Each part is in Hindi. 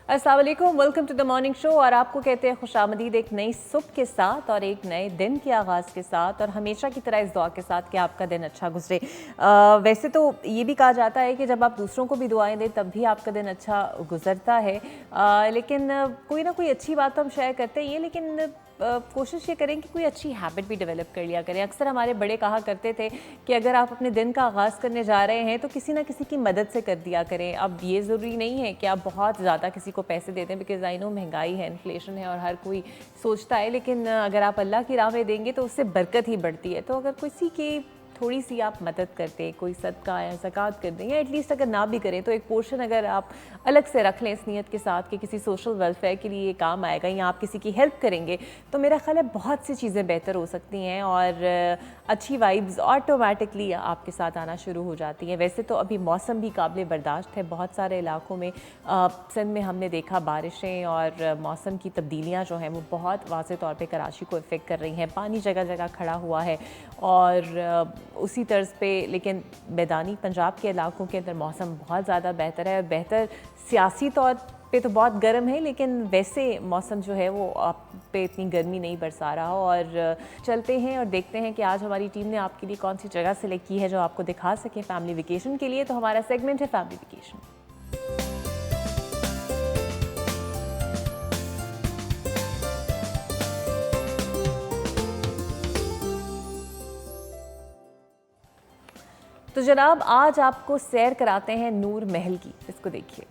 अस्सलाम वालेकुम, welcome to the morning show. और आपको कहते हैं खुशामदीद एक नई सुबह के साथ और एक नए दिन के आगाज़ के साथ, और हमेशा की तरह इस दुआ के साथ कि आपका दिन अच्छा गुजरे। वैसे तो ये भी कहा जाता है कि जब आप दूसरों को भी दुआएं दें तब भी आपका दिन अच्छा गुजरता है, लेकिन कोई ना कोई अच्छी बात तो हम शेयर करते ही हैं, लेकिन कोशिश ये करें कि कोई अच्छी हैबिट भी डेवलप कर लिया करें। अक्सर हमारे बड़े कहा करते थे कि अगर आप अपने दिन का आगाज़ करने जा रहे हैं तो किसी ना किसी की मदद से कर दिया करें। अब ये ज़रूरी नहीं है कि आप बहुत ज़्यादा किसी को पैसे दे दें, बिकॉज़ आई नो महंगाई है, इन्फ्लेशन है और हर कोई सोचता है, लेकिन अगर आप अल्लाह की राह में देंगे तो उससे बरकत ही बढ़ती है। तो अगर किसी की थोड़ी सी आप मदद करते, कोई सदका या ज़कात कर दें, या एटलीस्ट अगर ना भी करें तो एक पोर्शन अगर आप अलग से रख लें इस नीयत के साथ कि किसी सोशल वेलफेयर के लिए ये काम आएगा या आप किसी की हेल्प करेंगे, तो मेरा ख्याल है बहुत सी चीज़ें बेहतर हो सकती हैं और अच्छी वाइब्स ऑटोमेटिकली आपके साथ आना शुरू हो जाती हैं। वैसे तो अभी मौसम भी काबिल बर्दाश्त है, बहुत सारे इलाकों में सिंध में हमने देखा बारिशें और मौसम की तब्दीलियाँ जो हैं वो बहुत वाज़े तौर पे कराची को इफ़ेक्ट कर रही हैं। पानी जगह जगह खड़ा हुआ है और उसी तर्ज पे लेकिन मैदानी पंजाब के इलाकों के अंदर मौसम बहुत ज़्यादा बेहतर है। बेहतर सियासी तौर पे तो बहुत गर्म है, लेकिन वैसे मौसम जो है वो आप पे इतनी गर्मी नहीं बरसा रहा। और चलते हैं और देखते हैं कि आज हमारी टीम ने आपके लिए कौन सी जगह सेलेक्ट की है जो आपको दिखा सके फैमिली वेकेशन के लिए। तो हमारा सेगमेंट है फैमिली वेकेशन। तो जनाब आज आपको सैर कराते हैं नूर महल की, इसको देखिए।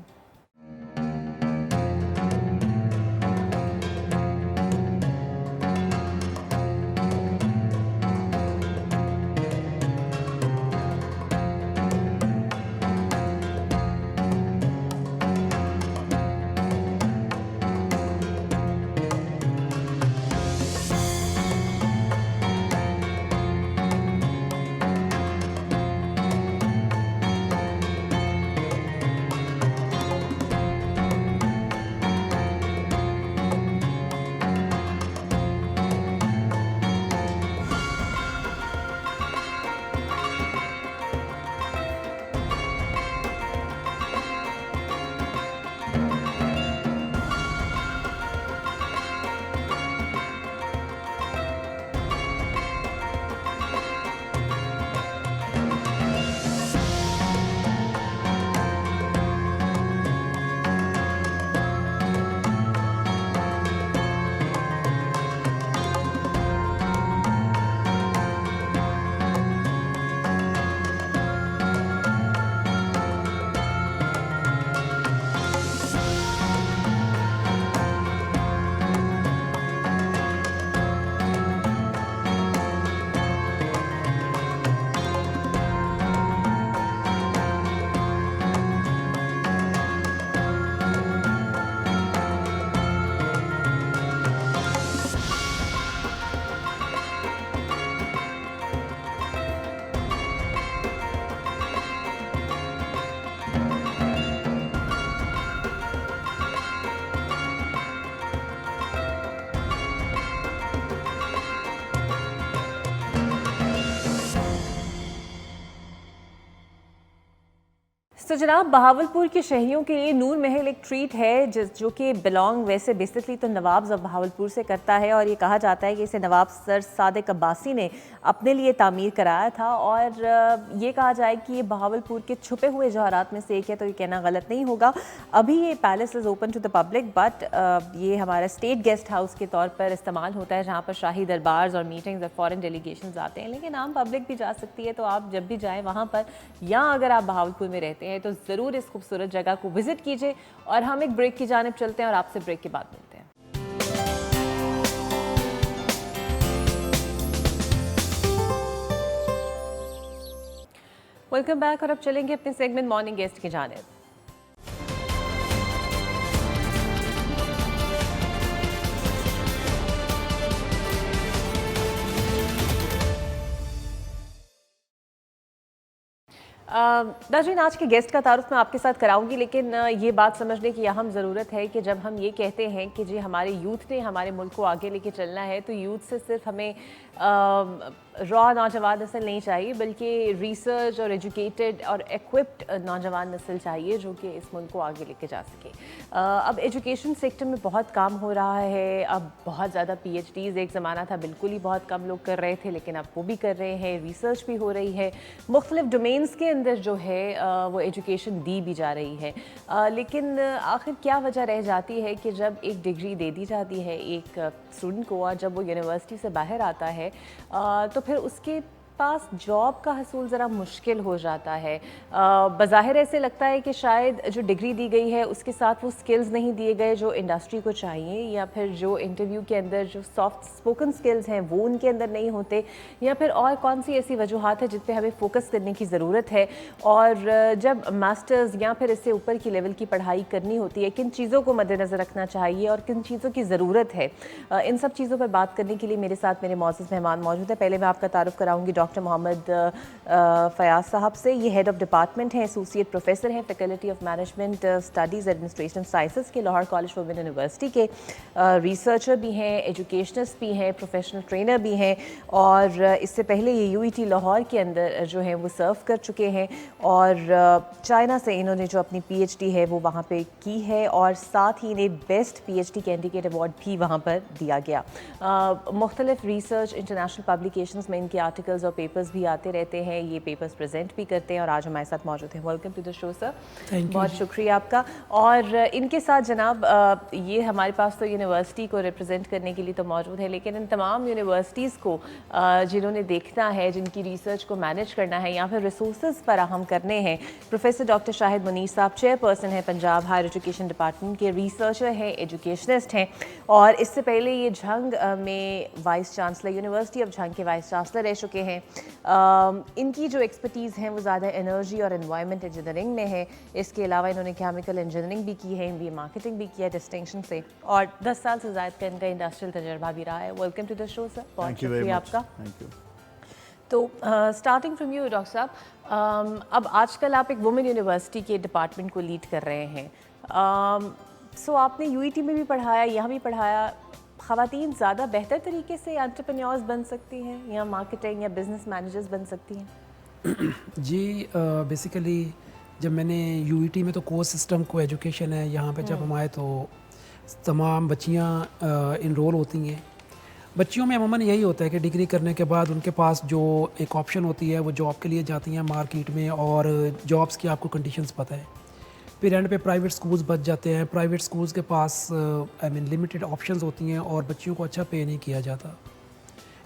तो जनाब बहावलपुर के शहरियों के लिए नूर महल एक ट्रीट है जो कि बिलोंग वैसे बेसिकली तो नवाब ऑफ बहावलपुर से करता है, और ये कहा जाता है कि इसे नवाब सर सादिक अब्बासी ने अपने लिए तामीर कराया था। और ये कहा जाए कि ये बहावलपुर के छुपे हुए जवाहरात में से एक है, तो ये कहना गलत नहीं होगा। अभी ये palace is open to the public, but ये हमारा स्टेट गेस्ट हाउस के तौर पर इस्तेमाल होता है, जहाँ पर शाही दरबार और मीटिंग्स और फॉरेन डेलीगेशन आते हैं, लेकिन आम पब्लिक भी जा सकती है। तो आप जब भी जाएँ वहाँ पर, या अगर आप बहावलपुर में रहते हैं तो ज़रूर इस खूबसूरत जगह को विजिट कीजिए। और हम एक ब्रेक की जानिब चलते हैं और आपसे ब्रेक के बाद मिलते हैं। वेलकम बैक, और अब चलेंगे अपने सेगमेंट मॉर्निंग गेस्ट की जानिब। नाज़रीन, आज के गेस्ट का तारुफ मैं आपके साथ कराऊंगी, लेकिन ये बात समझने की अहम ज़रूरत है कि जब हम ये कहते हैं कि जी हमारे यूथ ने हमारे मुल्क को आगे लेके चलना है, तो यूथ से सिर्फ हमें रॉ नौजवान नस्ल नहीं चाहिए, बल्कि रिसर्च और एजुकेटेड और इक्विप्ड नौजवान नस्ल चाहिए जो कि इस मुल्क को आगे लेके जा सके। अब एजुकेशन सेक्टर में बहुत काम हो रहा है, अब बहुत ज़्यादा PhDs, एक ज़माना था बिल्कुल ही बहुत कम लोग कर रहे थे, लेकिन अब वो भी कर रहे हैं, रिसर्च भी हो रही है, मुख्तलिफ डोमेन्स के अंदर जो है वो एजुकेशन दी भी जा रही है। लेकिन आखिर क्या वजह रह जाती है कि जब एक डिग्री दे दी जाती है एक स्टूडेंट को और जब वो यूनिवर्सिटी से बाहर आता है तो फिर उसके पास जॉब का हसूल ज़रा मुश्किल हो जाता है। बज़ाहिर ऐसे लगता है कि शायद जो डिग्री दी गई है उसके साथ वो स्किल्स नहीं दिए गए जो इंडस्ट्री को चाहिए, या फिर जो इंटरव्यू के अंदर जो सॉफ्ट स्पोकन स्किल्स हैं वो उनके अंदर नहीं होते, या फिर और कौन सी ऐसी वजूहात है जिस पे हमें फोकस करने की ज़रूरत है। और जब मास्टर्स या फिर इससे ऊपर की लेवल की पढ़ाई करनी होती है, किन चीज़ों को मद्देनज़र रखना चाहिए और किन चीज़ों की ज़रूरत है, इन सब चीज़ों पर बात करने के लिए मेरे साथ मेरे मौजूद मेहमान मौजूद है। पहले मैं आपका तारुफ कराऊंगी डॉक्टर मोहम्मद फयाज साहब से। ये हेड ऑफ डिपार्टमेंट हैं, एसोसिएट प्रोफेसर हैं faculty of management studies administration sciences के लाहौर कॉलेज वुमेन यूनिवर्सिटी के, रिसर्चर भी हैं, एजुकेशनिस्ट भी हैं, प्रोफेशनल ट्रेनर भी हैं, और इससे पहले ये UET लाहौर के अंदर जो है वो सर्व कर चुके हैं, और चाइना से इन्होंने जो अपनी PhD है वो वहाँ पे की है, और साथ ही इन्हें बेस्ट PhD कैंडिडेट अवार्ड भी वहाँ पर दिया गया। मुख्तलिफ रिसर्च इंटरनेशनल पब्लिकेशंस में इनके आर्टिकल्स और पेपर्स भी आते रहते हैं, ये पेपर्स प्रेजेंट भी करते हैं, और आज हमारे साथ मौजूद हैं। Welcome to the show sir, बहुत शुक्रिया आपका। और इनके साथ जनाब ये हमारे पास तो यूनिवर्सिटी को रिप्रेजेंट करने के लिए तो मौजूद है, लेकिन इन तमाम यूनिवर्सिटीज़ को जिन्होंने देखना है, जिनकी रिसर्च को मैनेज करना है या फिर रिसोर्स फराहम करने हैं, प्रोफेसर डॉक्टर शाहिद मुनीर साहब चेयरपर्सन हैं पंजाब हायर एजुकेशन डिपार्टमेंट के, रिसर्चर हैं, एजुकेशनिस्ट हैं, और इससे पहले ये झंग में vice chancellor, university of Jhang के वाइस चांसलर रह चुके हैं। इनकी जो एक्सपर्टीज़ हैं वो ज़्यादा एनर्जी और एनवायरनमेंट इंजीनियरिंग में है। इसके अलावा इन्होंने केमिकल इंजीनियरिंग भी की है, MBA मार्केटिंग भी किया है डिस्टिंक्शन से, और 10 साल से ज़्यादा का इनका इंडस्ट्रियल तजर्बा भी रहा है। Welcome to the show sir, बहुत शुक्रिया आपका। Thank you. तो स्टार्टिंग फ्रॉम यू डॉक्टर साहब, अब आजकल आप एक वुमेन यूनिवर्सिटी के डिपार्टमेंट को लीड कर रहे हैं, सो आपने UET में भी पढ़ाया, यहाँ भी पढ़ाया, ख़वातीन ज़्यादा बेहतर तरीके से एंटरप्रेन्योर्स बन सकती हैं या मार्केटिंग या बिजनेस मैनेजर्स बन सकती हैं? जी, बेसिकली जब मैंने UET में तो कोर्स सिस्टम को एजुकेशन है, यहाँ पे जब हम आए तो तमाम बच्चियाँ इनरोल होती हैं। बच्चियों में अमूमन यही होता है कि डिग्री करने के बाद उनके पास जो एक ऑप्शन होती है वो जॉब के लिए जाती हैं मार्केट में, और जॉब्स की आपको कंडीशंस पता है। फिर एंड पे प्राइवेट स्कूल्स बच जाते हैं, प्राइवेट स्कूल्स के पास लिमिटेड ऑप्शंस होती हैं और बच्चियों को अच्छा पे नहीं किया जाता।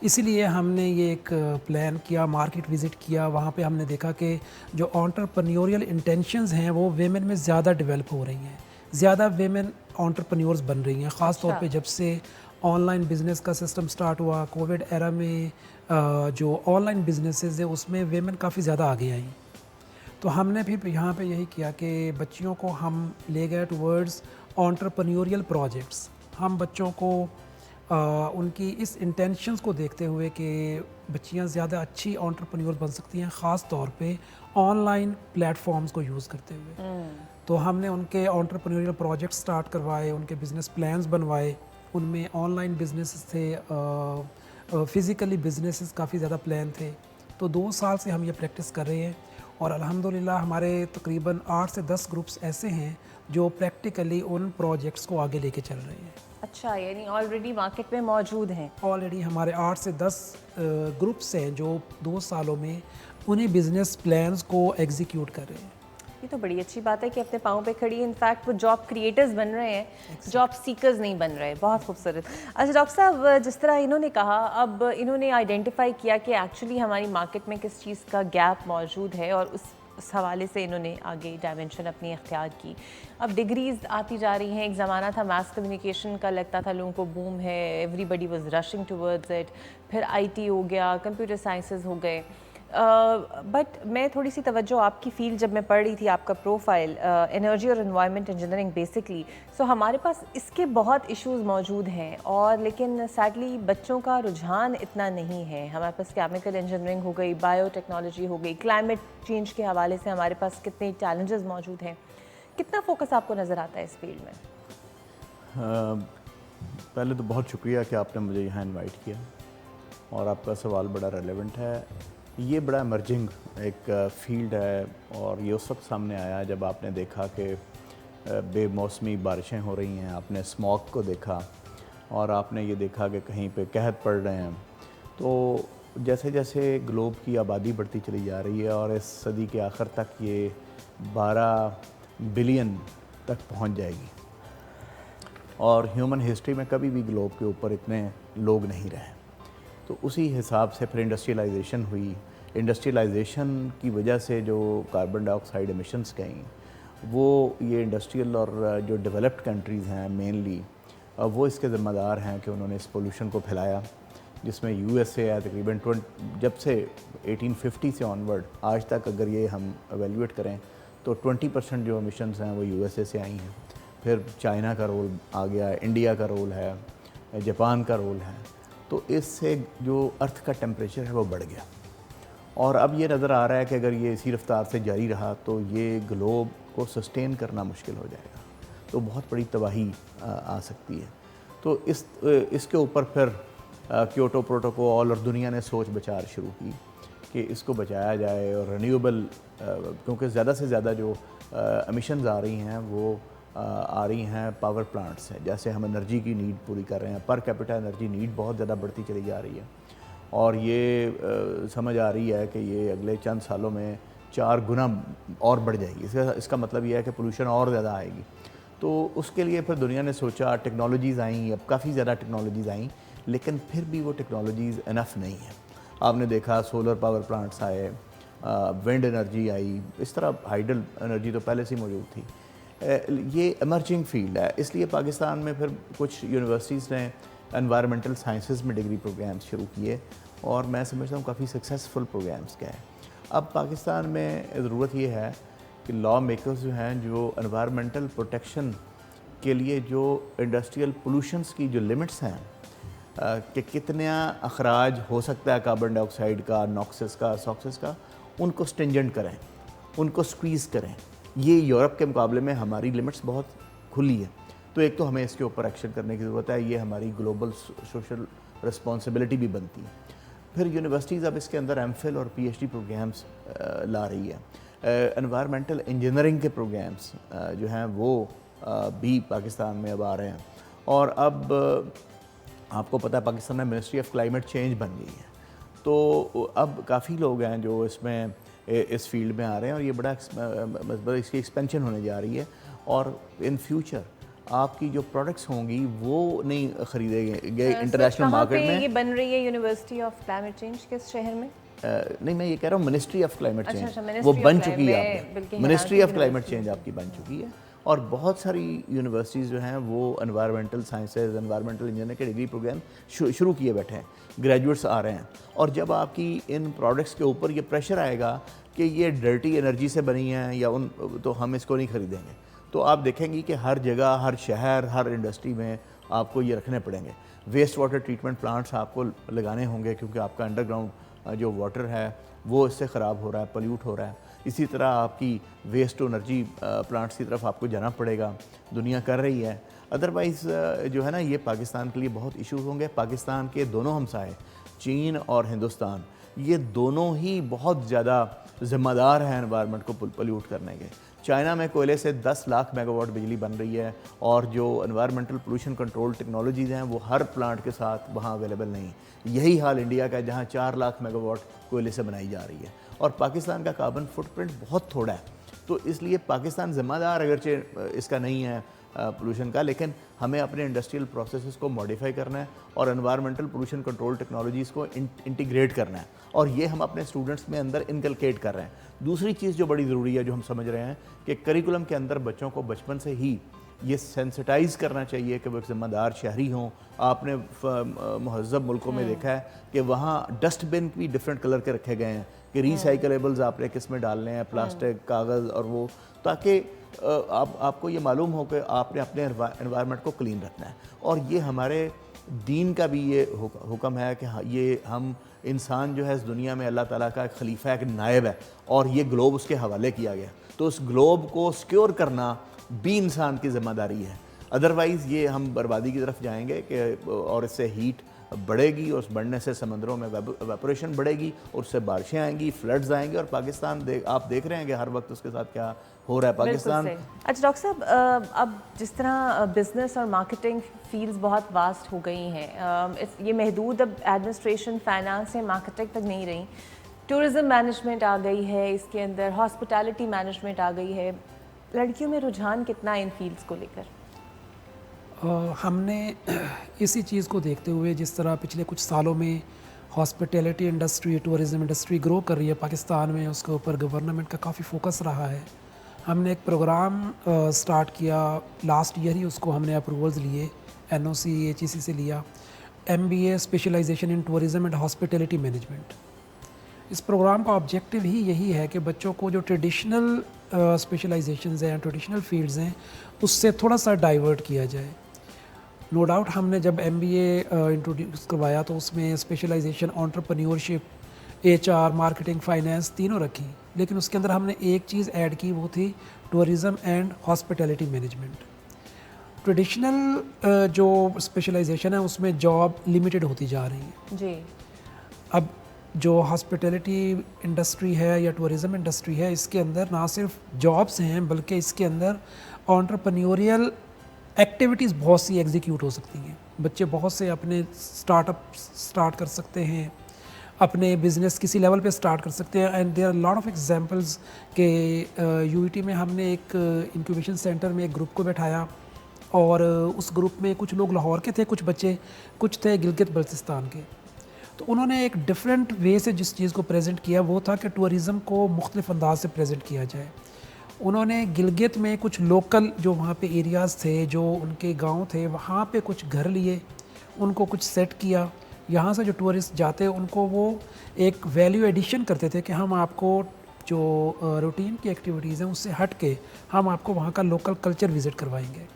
इसीलिए हमने ये एक प्लान किया, मार्केट विज़िट किया, वहाँ पे हमने देखा कि जो एंटरप्रेन्योरियल इंटेंशंस हैं वो वेमेन में ज़्यादा डेवलप हो रही हैं, ज़्यादा वेमेन एंटरप्रेन्योर्स बन रही हैं, ख़ास तौर पे जब से ऑनलाइन बिज़नेस का सिस्टम स्टार्ट हुआ। कोविड एरा में जो ऑनलाइन बिजनेसेस है उसमें वेमेन काफ़ी ज़्यादा आगे आई। तो हमने भी यहाँ पे यही किया कि बच्चियों को हम ले गए टुवर्ड्स एंटरप्रेन्योरियल प्रोजेक्ट्स। हम बच्चों को उनकी इस इंटेंशंस को देखते हुए कि बच्चियाँ ज़्यादा अच्छी एंटरप्रेन्योर बन सकती हैं, ख़ास तौर पे ऑनलाइन प्लेटफॉर्म्स को यूज़ करते हुए। तो हमने उनके एंटरप्रेन्योरियल प्रोजेक्ट स्टार्ट करवाए, उनके बिज़नेस प्लान्स बनवाए, उनमें ऑनलाइन बिजनेसेस थे, फ़िज़िकली बिजनेसेस काफ़ी ज़्यादा प्लान थे। तो 2 साल से हम ये प्रैक्टिस कर रहे हैं, और अल्हम्दुलिल्लाह हमारे तकरीबन 8 से 10 ग्रुप्स ऐसे हैं जो प्रैक्टिकली उन प्रोजेक्ट्स को आगे लेके चल रहे हैं। अच्छा, यानी ऑलरेडी मार्केट में मौजूद हैं? ऑलरेडी हमारे 8 से 10 ग्रुप्स हैं जो 2 सालों में उन्हीं बिज़नेस प्लान्स को एग्जीक्यूट कर रहे हैं। ये तो बड़ी अच्छी बात है कि अपने पाँव पे खड़ी है। इनफैक्ट वो जॉब क्रिएटर्स बन रहे हैं, जॉब सीकर्स नहीं बन रहे। बहुत खूबसूरत। अच्छा डॉक्टर साहब, जिस तरह इन्होंने कहा, अब इन्होंने आइडेंटिफाई किया कि एक्चुअली हमारी मार्केट में किस चीज़ का गैप मौजूद है, और उस हवाले से इन्होंने आगे डायमेंशन अपनी इख्तियार की। अब डिग्रीज़ आती जा रही हैं। एक ज़माना था मास कम्युनिकेशन का, लगता था लोगों को बूम है, everybody was rushing towards it. फिर IT हो गया, कंप्यूटर साइंसेस हो गए। बट मैं थोड़ी सी तवज्जो आपकी फील्ड जब मैं पढ़ रही थी, आपका प्रोफाइल एनर्जी और एनवायरनमेंट इंजीनियरिंग बेसिकली, सो हमारे पास इसके बहुत इश्यूज मौजूद हैं, और लेकिन सैडली बच्चों का रुझान इतना नहीं है। हमारे पास केमिकल इंजीनियरिंग हो गई, बायोटेक्नोलॉजी हो गई, क्लाइमेट चेंज के हवाले से हमारे पास कितने चैलेंजेस मौजूद हैं। कितना फोकस आपको नज़र आता है इस फील्ड में? पहले तो बहुत शुक्रिया कि आपने मुझे यहाँ इनवाइट किया। और आपका सवाल बड़ा रेलेवेंट है। ये बड़ा इमर्जिंग एक फील्ड है और ये उस वक्त सामने आया जब आपने देखा कि बेमौसमी बारिशें हो रही हैं, आपने स्मॉग को देखा और आपने ये देखा कि कहीं पे कहत पड़ रहे हैं। तो जैसे जैसे ग्लोब की आबादी बढ़ती चली जा रही है और इस सदी के आखिर तक ये 12 बिलियन तक पहुंच जाएगी और ह्यूमन हिस्ट्री में कभी भी ग्लोब के ऊपर इतने लोग नहीं रहे। तो उसी हिसाब से फिर इंडस्ट्रियलाइजेशन हुई। इंडस्ट्रियलाइजेशन की वजह से जो कार्बन डाइऑक्साइड एमिशंस गई, वो ये इंडस्ट्रियल और जो डेवलप्ड कंट्रीज़ हैं मेनली वो इसके ज़िम्मेदार हैं कि उन्होंने इस पोल्यूशन को फैलाया, जिसमें यूएसए है तकरीबन जब से 1850 से ऑनवर्ड आज तक अगर ये हम एवेल्यूएट करें तो 20% जो एमिशंस हैं वो यूएसए से आई हैं। फिर चाइना का रोल आ गया, इंडिया का रोल है, जापान का रोल है। तो इससे जो अर्थ का टेम्परेचर है वो बढ़ गया और अब ये नज़र आ रहा है कि अगर ये इसी रफ्तार से जारी रहा तो ये ग्लोब को सस्टेन करना मुश्किल हो जाएगा, तो बहुत बड़ी तबाही आ सकती है। तो इसके ऊपर फिर क्योटो प्रोटोकॉल और दुनिया ने सोच विचार शुरू की कि इसको बचाया जाए और रिन्यूएबल, क्योंकि ज़्यादा से ज़्यादा जो एमिशंस आ रही हैं वो आ रही हैं पावर प्लांट्स हैं। जैसे हम एनर्जी की नीड पूरी कर रहे हैं, पर कैपिटा एनर्जी नीड बहुत ज़्यादा बढ़ती चली जा रही है और ये समझ आ रही है कि ये अगले चंद सालों में 4 गुना और बढ़ जाएगी। इसका मतलब ये है कि पोल्यूशन और ज़्यादा आएगी। तो उसके लिए फिर दुनिया ने सोचा, टेक्नोलॉजीज़ आई, अब काफ़ी ज़्यादा टेक्नोलॉजीज़ आई, लेकिन फिर भी वो टेक्नोलॉजीज़ इनफ नहीं है। आपने देखा सोलर पावर प्लांट्स आए, विंड एनर्जी आई, इस तरह हाइडल एनर्जी तो पहले से ही मौजूद थी। ये इमर्जिंग फील्ड है, इसलिए पाकिस्तान में फिर कुछ यूनिवर्सिटीज़ ने एनवायरमेंटल साइंसेस में डिग्री प्रोग्राम्स शुरू किए और मैं समझता हूँ काफ़ी सक्सेसफुल प्रोग्राम्स के हैं। अब पाकिस्तान में ज़रूरत ये है कि लॉ मेकर्स जो हैं, जो एनवायरमेंटल प्रोटेक्शन के लिए जो इंडस्ट्रियल पोल्यूशंस की जो लिमिट्स हैं कि कितना अखराज हो सकता है कार्बन डाइऑक्साइड का, नॉक्सेस का, सॉक्सेस का, उनको स्ट्रिंजेंट करें, उनको स्क्वीज़ करें। ये यूरोप के मुकाबले में हमारी लिमिट्स बहुत खुली है। तो एक तो हमें इसके ऊपर एक्शन करने की ज़रूरत है, ये हमारी ग्लोबल सोशल रिस्पॉन्सिबिलिटी भी बनती है। फिर यूनिवर्सिटीज़ अब इसके अंदर एमफिल और पीएचडी प्रोग्राम्स ला रही है। एनवायरमेंटल इंजीनियरिंग के प्रोग्राम्स जो हैं वो भी पाकिस्तान में अब आ रहे हैं और अब आपको पता है पाकिस्तान में मिनिस्ट्री ऑफ क्लाइमेट चेंज बन गई है। तो अब काफ़ी लोग हैं जो इसमें इस फील्ड में आ रहे हैं और ये बड़ा इसकी एक्सपेंशन होने जा रही है और इन फ्यूचर आपकी जो प्रोडक्ट्स होंगी वो नहीं खरीदे गए इंटरनेशनल मार्केट में। ये बन रही है यूनिवर्सिटी ऑफ क्लाइमेट चेंज किस शहर में? नहीं, मैं ये कह रहा हूँ मिनिस्ट्री ऑफ क्लाइमेट चेंज अच्छा, वो बन चुकी है, मिनिस्ट्री ऑफ क्लाइमेट चेंज आपकी बन चुकी है और बहुत सारी यूनिवर्सिटीज़ जो हैं वो एनवायरमेंटल साइंसेज, एनवायरमेंटल इंजीनियरिंग के डिग्री प्रोग्राम शुरू किए बैठे हैं, ग्रेजुएट्स आ रहे हैं। और जब आपकी इन प्रोडक्ट्स के ऊपर ये प्रेशर आएगा कि ये डर्टी एनर्जी से बनी हैं या तो हम इसको नहीं ख़रीदेंगे, तो आप देखेंगी कि हर जगह, हर शहर, हर इंडस्ट्री में आपको ये रखने पड़ेंगे। वेस्ट वाटर ट्रीटमेंट प्लांट्स आपको लगाने होंगे क्योंकि आपका अंडरग्राउंड जो वाटर है वो इससे ख़राब हो रहा है, पल्यूट हो रहा है। इसी तरह आपकी वेस्ट टू एनर्जी प्लांट्स की तरफ आपको जाना पड़ेगा, दुनिया कर रही है। अदरवाइज़ जो है ना, ये पाकिस्तान के लिए बहुत इशूज़ होंगे। पाकिस्तान के दोनों हमसाए चीन और हिंदुस्तान, ये दोनों ही बहुत ज़्यादा ज़िम्मेदार हैं एनवायरनमेंट को पोल्यूट करने के। चाइना में कोयले से 10 लाख मेगावाट बिजली बन रही है और जो एनवायरमेंटल पोल्यूशन कंट्रोल टेक्नोलॉजीज़ हैं वो हर प्लांट के साथ वहाँ अवेलेबल नहीं। यही हाल इंडिया का है जहाँ 4 लाख मेगावाट कोयले से बनाई जा रही है और पाकिस्तान का कार्बन फुटप्रिंट बहुत थोड़ा है। तो इसलिए पाकिस्तान ज़िम्मेदार अगरचे इसका नहीं है पोल्यूशन का, लेकिन हमें अपने इंडस्ट्रियल प्रोसेसेस को मॉडिफाई करना है और एनवायरमेंटल पोल्यूशन कंट्रोल टेक्नोलॉजीज़ को इंटीग्रेट करना है और ये हम अपने स्टूडेंट्स में अंदर इनकलकेट कर रहे हैं। दूसरी चीज़ जो बड़ी ज़रूरी है, जो हम समझ रहे हैं कि करिकुलम के अंदर बच्चों को बचपन से ही ये सेंसिटाइज़ करना चाहिए कि वो एक ज़िम्मेदार शहरी हों। आपने महज़्ज़ब मुल्कों में देखा है कि वहाँ डस्टबिन भी डिफरेंट कलर के रखे गए हैं कि रिसाइकलेबल्स आपने किस में डालने हैं, प्लास्टिक, कागज़ और वो, ताकि आपको ये मालूम हो कि आपने अपने एनवायरनमेंट को क्लीन रखना है। और ये हमारे दीन का भी ये हुक्म है कि ये हम इंसान जो है इस दुनिया में अल्लाह ताला का एक खलीफा है, एक नायब है और ये ग्लोब उसके हवाले किया गया। तो उस ग्लोब को सिक्योर करना भी इंसान की ज़िम्मेदारी है। अदरवाइज़ ये हम बर्बादी की तरफ जाएंगे कि और इससे हीट बढ़ेगी, उस बढ़ने से समंदरों में वेपोरेशन बढ़ेगी और उससे बारिशें आएंगी, फ्लड्स आएंगे। और पाकिस्तान आप देख रहे हैं कि हर वक्त उसके साथ क्या हो रहा है। पाकिस्तान अच्छा डॉक्टर साहब, अब जिस तरह बिजनेस और मार्केटिंग फील्ड्स बहुत वास्ट हो गई हैं, ये महदूद अब एडमिनिस्ट्रेशन, फाइनेंस या मार्केटिंग तक नहीं रही। टूरिज़्म मैनेजमेंट आ गई है, इसके अंदर हॉस्पिटैलिटी मैनेजमेंट आ गई है। लड़कियों में रुझान कितना इन फील्ड्स को लेकर? हमने इसी चीज़ को देखते हुए, जिस तरह पिछले कुछ सालों में hospitality industry, tourism industry grow कर रही है पाकिस्तान में, उसके ऊपर गवर्नमेंट का काफ़ी फोकस रहा है। हमने एक प्रोग्राम स्टार्ट किया लास्ट ईयर ही, उसको हमने अप्रूवल्स लिए, NOC HEC से लिया, MBA specialisation in tourism and hospitality management. इस प्रोग्राम का ऑब्जेक्टिव ही यही है कि बच्चों को जो ट्रेडिशनल स्पेशलाइजेशंस हैं, ट्रेडिशनल फील्ड्स हैं, उससे थोड़ा सा डाइवर्ट किया जाए। नो डाउट हमने जब MBA इंट्रोड्यूस करवाया तो उसमें specialisation entrepreneurship, HR, marketing, finance तीनों रखी, लेकिन उसके अंदर हमने एक चीज़ ऐड की, वो थी tourism and hospitality management. Traditional जो स्पेशलाइजेशन है उसमें जॉब लिमिटेड होती जा रही है जी। अब जो हॉस्पिटैलिटी इंडस्ट्री है या टूरिज़्म इंडस्ट्री है, इसके अंदर ना सिर्फ जॉब्स हैं बल्कि इसके अंदर एंटरप्रेन्योरियल एक्टिविटीज़ बहुत सी एग्जीक्यूट हो सकती हैं। बच्चे बहुत से अपने स्टार्टअप स्टार्ट कर सकते हैं, अपने बिज़नेस किसी लेवल पे स्टार्ट कर सकते हैं। And there are lot of examples के UET में हमने एक इंक्यूबेशन सेंटर में एक ग्रुप को बैठाया और उस ग्रुप में कुछ लोग लाहौर के थे, कुछ बच्चे, कुछ थे गिलगित बल्तिस्तान के। तो उन्होंने एक डिफरेंट वे से जिस चीज़ को प्रेजेंट किया वो था कि टूरिज़्म को मुख्तलिफ अंदाज से प्रेजेंट किया जाए। उन्होंने गिलगित में कुछ लोकल जो वहाँ पे एरियाज़ थे, जो उनके गांव थे, वहाँ पे कुछ घर लिए, उनको कुछ सेट किया। यहाँ से जो टूरिस्ट जाते उनको वो एक वैल्यू एडिशन करते थे कि हम आपको जो रूटीन की एक्टिविटीज़ हैं उससे हट के हम आपको वहाँ का लोकल कल्चर विज़िट करवाएंगे।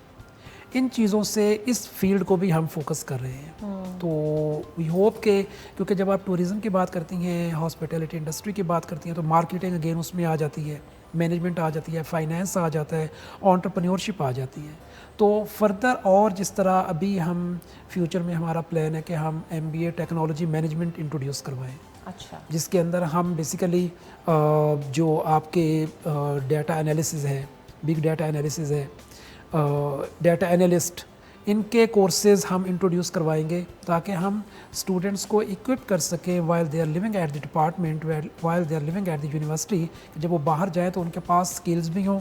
इन चीज़ों से इस फील्ड को भी हम फोकस कर रहे हैं। तो वी होप के, क्योंकि जब आप टूरिज़्म की बात करती हैं, हॉस्पिटैलिटी इंडस्ट्री की बात करती हैं, तो मार्केटिंग अगेन उसमें आ जाती है, मैनेजमेंट आ जाती है, फाइनेंस आ जाता है, एंटरप्रेन्योरशिप आ जाती है। तो फर्दर और जिस तरह अभी हम फ्यूचर में हमारा प्लान है कि हम MBA टेक्नोलॉजी मैनेजमेंट इंट्रोड्यूस करवाएं। अच्छा। जिसके अंदर हम बेसिकली जो आपके डाटा एनालिसिस है, बिग डाटा एनालिसिस है, डाटा एनालिस्ट, इनके कोर्सेज़ हम इंट्रोड्यूस करवाएंगे ताकि हम स्टूडेंट्स को इक्विप कर सकें while they are living at the department, while they are living at the university. जब वो बाहर जाएँ तो उनके पास स्किल्स भी हों,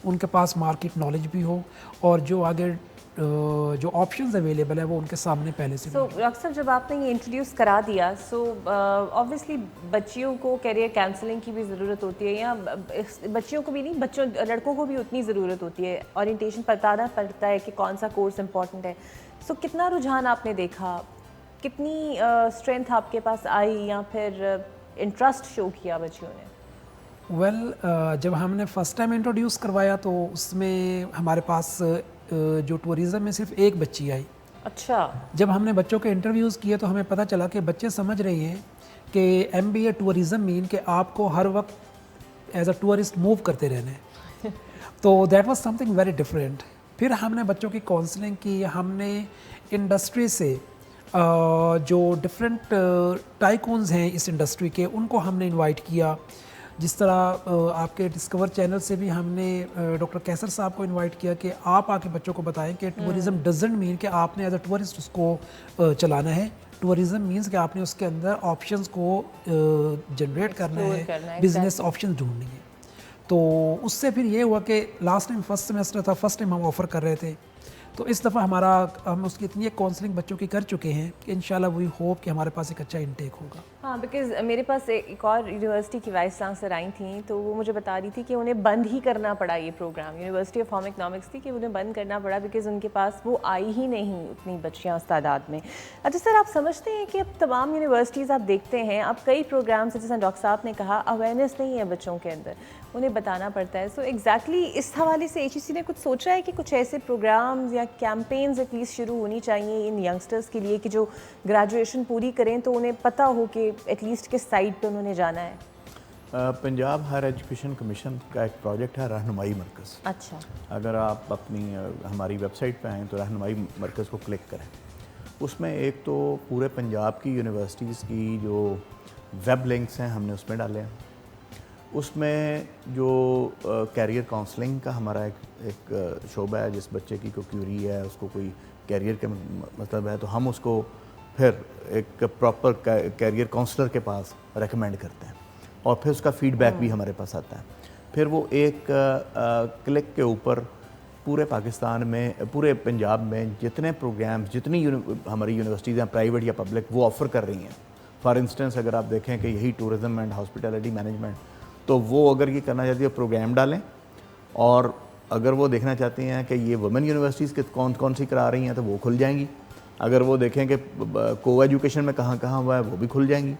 उनके पास मार्केट नॉलेज भी हो, और जो आगे जो ऑप्शंस अवेलेबल है वो उनके सामने पहले से। सो डॉक्टर साहब, जब आपने ये इंट्रोड्यूस करा दिया, सो ऑब्वियसली बच्चियों को कैरियर काउंसलिंग की भी ज़रूरत होती है, या बच्चियों को भी नहीं, लड़कों को भी उतनी ज़रूरत होती है, ओरिएंटेशन बताना पड़ता है कि कौन सा कोर्स इंपॉर्टेंट है। सो कितना रुझान आपने देखा, कितनी स्ट्रेंथ आपके पास आई, या फिर इंटरेस्ट शो किया बच्चियों ने? जब हमने फ़र्स्ट टाइम इंट्रोड्यूस करवाया तो उसमें हमारे पास जो टूरिज़्म में सिर्फ एक बच्ची आई। अच्छा। जब हमने बच्चों के इंटरव्यूज़ किए तो हमें पता चला कि बच्चे समझ रहे हैं कि MBA टूरिज़्म मीन कि आपको हर वक्त एज अ टूरिस्ट मूव करते रहना है। तो that was something very different. फिर हमने बच्चों की काउंसलिंग की, हमने इंडस्ट्री से जो डिफरेंट टाइकून्स हैं इस इंडस्ट्री के, उनको हमने इनवाइट किया। जिस तरह आपके डिस्कवर चैनल से भी हमने डॉक्टर कैसर साहब को इनवाइट किया कि आप आके बच्चों को बताएं कि टूरिज़्म डजंट मीन कि आपने एज अ टूरिस्ट उसको चलाना है। टूरिज़्म मीन्स कि आपने उसके अंदर ऑप्शंस को जनरेट करना है, बिजनेस ऑप्शंस ढूंढनी है। तो उससे फिर ये हुआ कि लास्ट टाइम फर्स्ट सेमेस्टर था, फर्स्ट टाइम हम ऑफ़र कर रहे थे, तो इस दफ़ा हम उसकी इतनी एक काउंसलिंग बच्चों की कर चुके हैं कि इंशाल्लाह वी होप कि हमारे पास एक अच्छा इनटेक होगा। हाँ, बिकॉज़ मेरे पास एक और यूनिवर्सिटी की वाइस चांसलर आई थी, तो वो मुझे बता रही थी कि उन्हें बंद ही करना पड़ा ये programme. University of home economics थी कि उन्हें बंद करना पड़ा बिकॉज़ उनके पास वो आई ही नहीं उतनी बच्चियाँ उस तादाद में। अच्छा सर, आप समझते हैं कि अब तमाम यूनिवर्सिटीज़ आप देखते हैं, अब कई प्रोग्राम्स जैसे डॉक्टर साहब ने कहा, अवेयरनेस नहीं है बच्चों के अंदर, उन्हें बताना पड़ता है। सो एग्जैक्टली इस हवाले से HEC ने कुछ सोचा है कि कुछ ऐसे प्रोग्राम्स या कैंपेन्स एटलीस्ट शुरू होनी चाहिए इन यंगस्टर्स के लिए कि जो ग्रेजुएशन पूरी करें तो उन्हें पता हो कि एटलीस्ट किस साइड पे उन्होंने जाना है? पंजाब हायर एजुकेशन कमीशन का एक प्रोजेक्ट है रहनुमाई मरकज़। अच्छा। अगर आप अपनी हमारी वेबसाइट पे आएँ तो रहनुमाई मरकज़ को क्लिक करें उसमें एक तो पूरे पंजाब की यूनिवर्सिटीज़ की जो वेब लिंक्स हैं हमने उसमें डाले हैं। उसमें जो कैरियर काउंसलिंग का हमारा एक शोबा है, जिस बच्चे की कोई क्यूरी है, उसको कोई कैरियर के मतलब है, तो हम उसको फिर एक प्रॉपर कैरियर काउंसलर के पास रेकमेंड करते हैं और फिर उसका फीडबैक भी हमारे पास आता है। फिर वो एक क्लिक के ऊपर पूरे पाकिस्तान में, पूरे पंजाब में जितने प्रोग्राम्स, जितनी हमारी यूनिवर्सिटीज़ हैं प्राइवेट या पब्लिक, वो ऑफ़र कर रही हैं। फॉर इंस्टेंस अगर आप देखें कि यही टूरिज़म एंड हॉस्पिटैलिटी मैनेजमेंट, तो वो अगर ये करना चाहती है प्रोग्राम डालें, और अगर वो देखना चाहती हैं कि ये वुमेन यूनिवर्सिटीज़ के कौन कौन सी करा रही हैं तो वो खुल जाएंगी। अगर वो देखें कि को एजुकेशन में कहाँ कहाँ हुआ है वो भी खुल जाएंगी।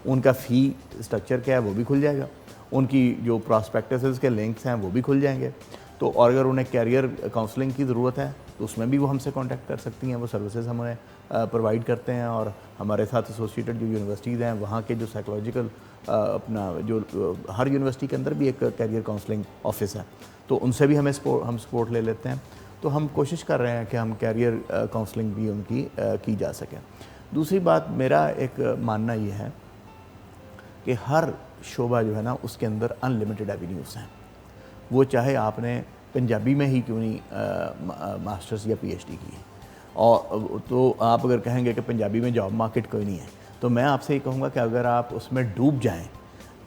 उनका फ़ी स्ट्रक्चर क्या है वो भी खुल जाएगा। उनकी जो प्रॉस्पेक्टसेस के लिंक्स हैं वो भी खुल जाएंगे। तो और अगर उन्हें कैरियर काउंसलिंग की ज़रूरत है तो उसमें भी वो हमसे कांटेक्ट कर सकती हैं। वो सर्विसेज हम उन्हें प्रोवाइड करते हैं, और हमारे साथ एसोसिएटेड जो यूनिवर्सिटीज़ हैं वहाँ के जो साइकोलॉजिकल अपना जो हर यूनिवर्सिटी के अंदर भी एक कैरियर काउंसलिंग ऑफिस है, तो उनसे भी हम सपोर्ट ले लेते हैं। तो हम कोशिश कर रहे हैं कि हम कैरियर काउंसलिंग भी उनकी की जा सके। दूसरी बात, मेरा एक मानना ये है कि हर शोबा जो है ना उसके अंदर अनलिमिटेड एवेन्यूज़ हैं। वो चाहे आपने पंजाबी में ही क्यों नहीं मास्टर्स या पीएचडी की है, और तो आप अगर कहेंगे कि पंजाबी में जॉब मार्केट कोई नहीं है, तो मैं आपसे ये कहूँगा कि अगर आप उसमें डूब जाएं,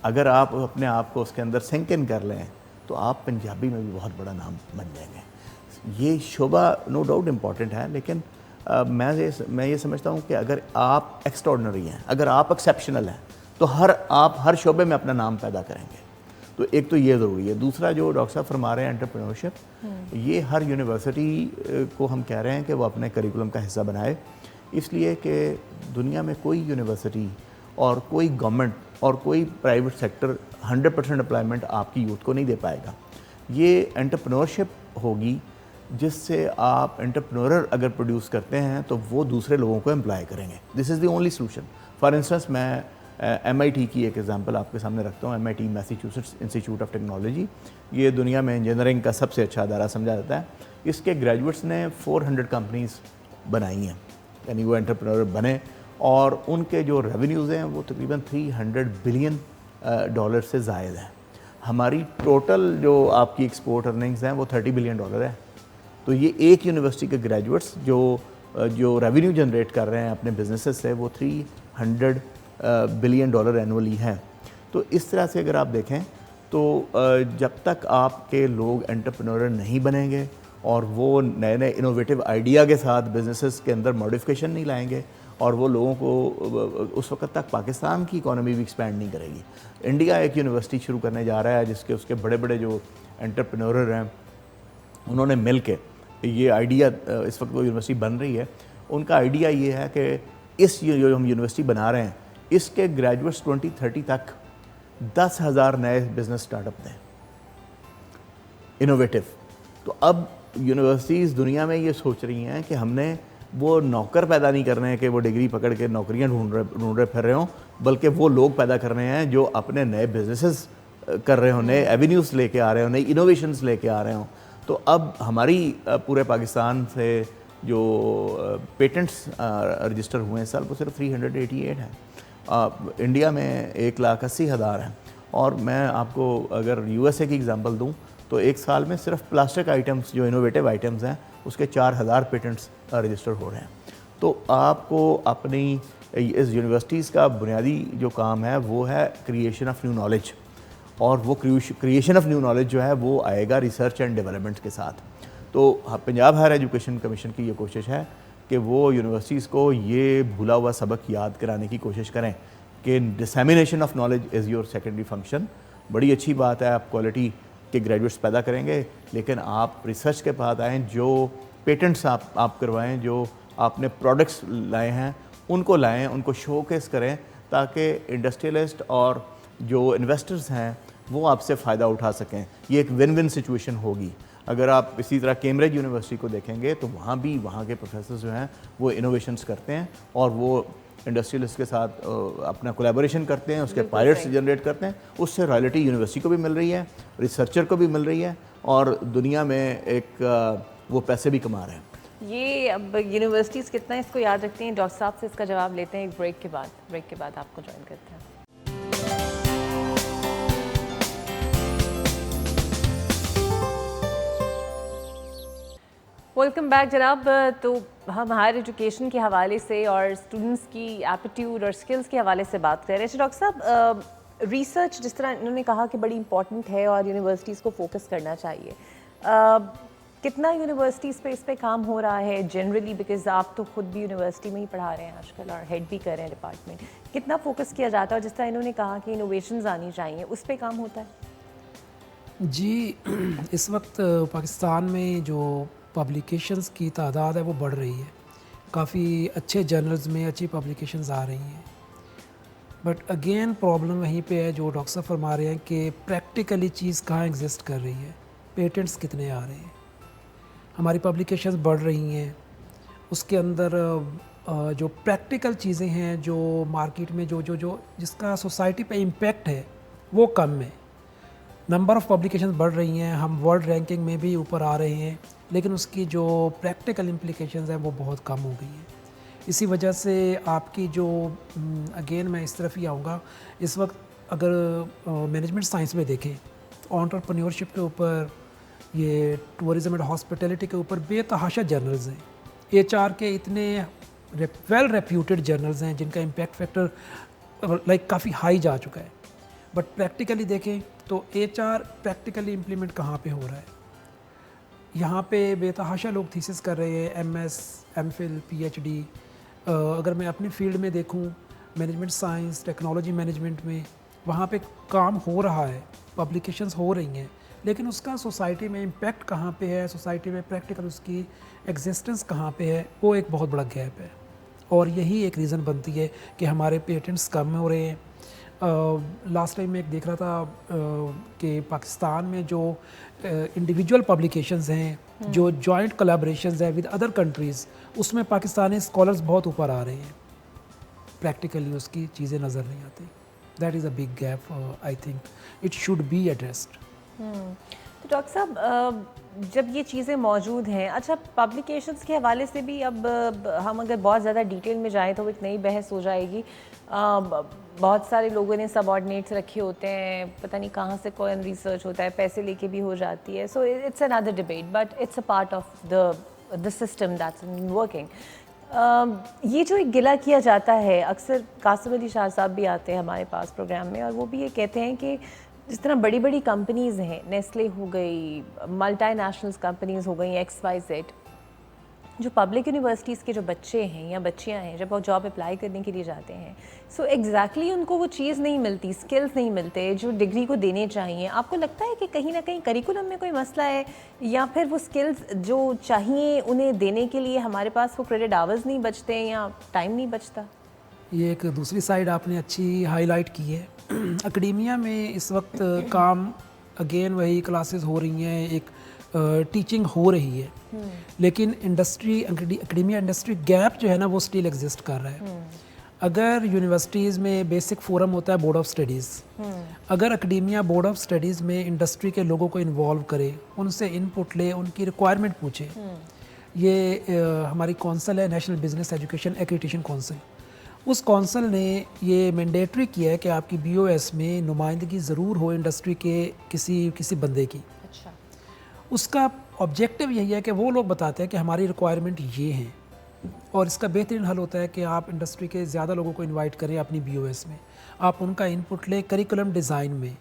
अगर आप अपने आप को उसके अंदर सिंक इन कर लें, तो आप पंजाबी में भी बहुत बड़ा नाम बन जाएंगे। ये शोबा नो डाउट इम्पॉर्टेंट है, लेकिन मैं ये समझता हूँ कि अगर आप एक्स्ट्रॉर्डनरी हैं, अगर आप एक्सेप्शनल हैं, तो आप हर शोबे में अपना नाम पैदा करेंगे। तो एक तो ये ज़रूरी है। दूसरा, जो डॉक्टर साहब फरमा रहे हैं एंटरप्रेन्योरशिप, ये हर यूनिवर्सिटी को हम कह रहे हैं कि वो अपने करिकुलम का हिस्सा बनाए, इसलिए कि दुनिया में कोई यूनिवर्सिटी और कोई गवर्नमेंट और कोई प्राइवेट सेक्टर 100% एम्प्लॉयमेंट आपकी यूथ को नहीं दे पाएगा। ये एंटरप्रेन्योरशिप होगी जिससे आप एंटरप्रेन्योरर अगर प्रोड्यूस करते हैं तो वो दूसरे लोगों को एम्प्लॉय करेंगे। This is the only solution. For instance, मैं MIT की एक एग्जांपल आपके सामने रखता हूँ। MIT Massachusetts institute of technology, ये दुनिया में इंजीनियरिंग का सबसे अच्छा अदारा समझा जाता है। इसके ग्रेजुएट्स ने 400 कंपनीज बनाई हैं, यानी वो एंटरप्रेन्योर बने, और उनके जो रेवेन्यूज़ हैं वो तकरीबन $300 बिलियन से ज़ायद हैं। हमारी टोटल जो आपकी एक्सपोर्ट अर्निंग्स हैं वो $30 बिलियन है। तो ये एक यूनिवर्सिटी के ग्रेजुएट्स जो रेवेन्यू जनरेट कर रहे हैं अपने बिजनेसेस से, वो $300 बिलियन एनुअली हैं। तो इस तरह से अगर आप देखें तो जब तक आपके लोग एंटरप्रेन्योर नहीं बनेंगे और वो नए नए इनोवेटिव आइडिया के साथ बिजनेसेस के अंदर मॉडिफिकेशन नहीं लाएंगे, और वो लोगों को उस वक्त तक पाकिस्तान की इकोनॉमी भी एक्सपैंड नहीं करेगी। इंडिया एक यूनिवर्सिटी शुरू करने जा रहा है जिसके उसके बड़े बड़े जो एंटरप्रेन्योर हैं उन्होंने मिल के ये आइडिया, इस वक्त वो यूनिवर्सिटी बन रही है, उनका आइडिया ये है कि इस जो हम यूनिवर्सिटी बना रहे हैं इसके ग्रेजुएट्स 2030 तक 10,000 नए बिजनेस स्टार्टअप दें, इनोवेटिव। तो अब यूनिवर्सिटीज़ दुनिया में ये सोच रही हैं कि हमने वो नौकर पैदा नहीं करने हैं कि वो डिग्री पकड़ के नौकरियां ढूंढ रहे फिर रहे हों, बल्कि वो लोग पैदा कर रहे हैं जो अपने नए बिजनेसेस कर रहे हों, नए एवेन्यूज़ लेके आ रहे हों, नई इनोवेशंस लेके आ रहे हों। तो अब हमारी पूरे पाकिस्तान से जो पेटेंट्स रजिस्टर हुए हैं इस साल, वो सिर्फ 388 हैं। इंडिया में 1,80,000 हैं। और मैं आपको अगर USA की एग्जांपल दूं तो एक साल में सिर्फ प्लास्टिक आइटम्स, जो इनोवेटिव आइटम्स हैं, उसके 4,000 पेटेंट्स रजिस्टर हो रहे हैं। तो आपको अपनी इस यूनिवर्सिटीज़ का बुनियादी जो काम है वो है क्रिएशन ऑफ न्यू नॉलेज, और वो क्रिएशन ऑफ न्यू नॉलेज जो है वो आएगा रिसर्च एंड डेवलपमेंट के साथ। तो पंजाब हायर एजुकेशन कमीशन की ये कोशिश है कि वो यूनिवर्सिटीज़ को ये भूला हुआ सबक याद कराने की कोशिश करें कि dissemination of knowledge is your secondary function. बड़ी अच्छी बात है, आप क्वालिटी के ग्रेजुएट्स पैदा करेंगे, लेकिन आप रिसर्च के बाद आएँ, जो पेटेंट्स आप करवाएं, जो आपने प्रोडक्ट्स लाए हैं उनको लाएं, उनको शोकेस करें, ताकि इंडस्ट्रियलिस्ट और जो इन्वेस्टर्स हैं वो आपसे फ़ायदा उठा सकें। ये एक विन विन सिचुएशन होगी। अगर आप इसी तरह कैम्ब्रिज यूनिवर्सिटी को देखेंगे तो वहाँ के प्रोफेसर जो हैं वो इनोवेशंस करते हैं, और वो इंडस्ट्रियलिस्ट के साथ अपना कोलैबोरेशन करते हैं, उसके पायलट्स जनरेट करते हैं। उससे रॉयल्टी यूनिवर्सिटी को भी मिल रही है, रिसर्चर को भी मिल रही है, और दुनिया में एक वो पैसे भी कमा रहे हैं। ये अब यूनिवर्सिटीज़ कितना इसको याद रखती हैं, डॉक्टर साहब से इसका जवाब लेते हैं एक ब्रेक के बाद आपको ज्वाइन करते हैं। वेलकम बैक जनाब। तो हम हायर एजुकेशन के हवाले से और स्टूडेंट्स की एप्टीट्यूड और स्किल्स के हवाले से बात कर रहे हैं। डॉक्टर साहब, रिसर्च जिस तरह इन्होंने कहा कि बड़ी इंपॉर्टेंट है और यूनिवर्सिटीज़ को फोकस करना चाहिए, कितना यूनिवर्सिटीज़ पे इस पे काम हो रहा है जनरली, बिकॉज आप तो खुद भी यूनिवर्सिटी में ही पढ़ा रहे हैं आजकल और हेड भी कर रहे हैं डिपार्टमेंट, कितना फोकस किया जाता है और जिस तरह इन्होंने कहा कि इनोवेशंस आनी चाहिए उस पर काम होता है? जी, इस वक्त पाकिस्तान में जो पब्लिकेशंस की तादाद है वो बढ़ रही है। काफ़ी अच्छे जर्नल्स में अच्छी पब्लिकेशंस आ रही हैं, बट अगेन प्रॉब्लम वहीं पे है जो डॉक्टर साहब फरमा रहे हैं कि प्रैक्टिकली चीज़ कहाँ एग्जिस्ट कर रही है, पेटेंट्स कितने आ रहे हैं। हमारी पब्लिकेशंस बढ़ रही हैं, उसके अंदर जो प्रैक्टिकल चीज़ें हैं जो मार्केट में जो जिसका सोसाइटी पे इम्पेक्ट है वो कम है। नंबर ऑफ़ पब्लिकेशंस बढ़ रही हैं, हम वर्ल्ड रैंकिंग में भी ऊपर आ रहे हैं, लेकिन उसकी जो प्रैक्टिकल इम्प्लीकेशंस हैं वो बहुत कम हो गई हैं। इसी वजह से आपकी जो अगेन मैं इस तरफ ही आऊँगा, इस वक्त अगर मैनेजमेंट साइंस में देखें तो एंटरप्रेन्योरशिप के ऊपर, ये टूरिज़म एंड हॉस्पिटैलिटी के ऊपर बेतहाशा जर्नल्स हैं। HR के इतने वेल रेप्यूटेड जर्नल्स हैं जिनका इम्पैक्ट फैक्टर लाइक काफ़ी हाई जा चुका है, बट प्रैक्टिकली देखें तो HR प्रैक्टिकली इम्प्लीमेंट कहाँ पे हो रहा है। यहाँ पे बेतहाशा लोग थीसिस कर रहे हैं, MS, MPhil, PhD। अगर मैं अपनी फील्ड में देखूँ, मैनेजमेंट साइंस, टेक्नोलॉजी मैनेजमेंट में, वहाँ पे काम हो रहा है, पब्लिकेशंस हो रही हैं, लेकिन उसका सोसाइटी में इम्पैक्ट कहाँ पे है, सोसाइटी में प्रैक्टिकल उसकी एग्जिस्टेंस कहाँ पे है, वो एक बहुत बड़ा गैप है। और यही एक रीज़न बनती है कि हमारे पेटेंट्स कम हो रहे हैं। लास्ट टाइम मैं एक देख रहा था कि पाकिस्तान में जो इंडिविजुअल पब्लिकेशंस हैं, जो जॉइंट कोलैबोरेशंस हैं विद अदर कंट्रीज़, उसमें पाकिस्तानी स्कॉलर्स बहुत ऊपर आ रहे हैं। प्रैक्टिकली उसकी चीज़ें नज़र नहीं आती। That is a big gap, I think it should be addressed. तो डॉक्टर साहब, जब ये चीज़ें मौजूद हैं, अच्छा पब्लिकेशंस के हवाले से भी अब हम अगर बहुत ज़्यादा डिटेल में जाएं तो एक नई बहस हो जाएगी। बहुत सारे लोगों ने सबऑर्डिनेट्स रखे होते हैं, पता नहीं कहाँ से कोई रिसर्च होता है, पैसे लेके भी हो जाती है। So it's another debate, but it's a part of the system that's working. ये जो एक गिला किया जाता है, अक्सर कासिम अली शाह साहब भी आते हैं हमारे पास प्रोग्राम में और वो भी ये कहते हैं कि जिस तरह बड़ी बड़ी कंपनीज़ हैं, नेस्ले हो गई, मल्टीनेशनल्स कंपनीज़ हो गई, XYZ, जो पब्लिक यूनिवर्सिटीज़ के जो बच्चे हैं या बच्चियां हैं, जब वो जॉब अप्लाई करने के लिए जाते हैं, सो एग्जैक्टली उनको वो चीज़ नहीं मिलती, स्किल्स नहीं मिलते जो डिग्री को देने चाहिए। आपको लगता है कि कहीं ना कहीं करिकुलम में कोई मसला है, या फिर वो स्किल्स जो चाहिए उन्हें देने के लिए हमारे पास वो क्रेडिट आवर्स नहीं बचते या टाइम नहीं बचता? ये एक दूसरी साइड आपने अच्छी हाईलाइट की है। एकेडेमिया में इस वक्त काम अगेन वही क्लासेस हो रही हैं, एक टीचिंग हो रही है, लेकिन इंडस्ट्री, एकेडेमिया इंडस्ट्री गैप जो है ना वो स्टिल एग्जिस्ट कर रहा है। अगर यूनिवर्सिटीज़ में बेसिक फोरम होता है बोर्ड ऑफ स्टडीज़, अगर एकेडेमिया बोर्ड ऑफ स्टडीज़ में इंडस्ट्री के लोगों को इन्वॉल्व करे, उनसे इनपुट ले, उनकी रिक्वायरमेंट पूछे। ये हमारी कौंसिल है, national business education accreditation council, उस काउंसिल ने ये मैंडेटरी किया है कि आपकी BOS में नुमाइंदगी ज़रूर हो इंडस्ट्री के किसी बंदे की। अच्छा। उसका ऑब्जेक्टिव यही है कि वो लोग बताते हैं कि हमारी रिक्वायरमेंट ये हैं, और इसका बेहतरीन हल होता है कि आप इंडस्ट्री के ज़्यादा लोगों को इनवाइट करें अपनी BOS में, आप उनका इनपुट लें करिकुलम डिज़ाइन में।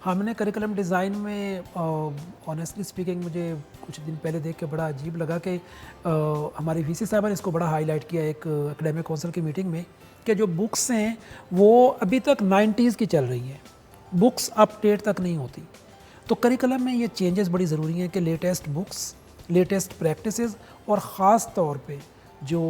हमने करिकुलम डिज़ाइन में ऑनेस्टली स्पीकिंग मुझे कुछ दिन पहले देख के बड़ा अजीब लगा कि हमारी VC साहबा ने इसको बड़ा हाईलाइट किया एक एकेडमिक काउंसिल की मीटिंग में कि जो बुक्स हैं वो अभी तक 90s की चल रही हैं, बुक्स अपडेट तक नहीं होती। तो करिकुलम में ये चेंजेस बड़ी ज़रूरी हैं कि लेटेस्ट बुक्स, लेटेस्ट प्रैक्टिसेस, और ख़ास तौर पे जो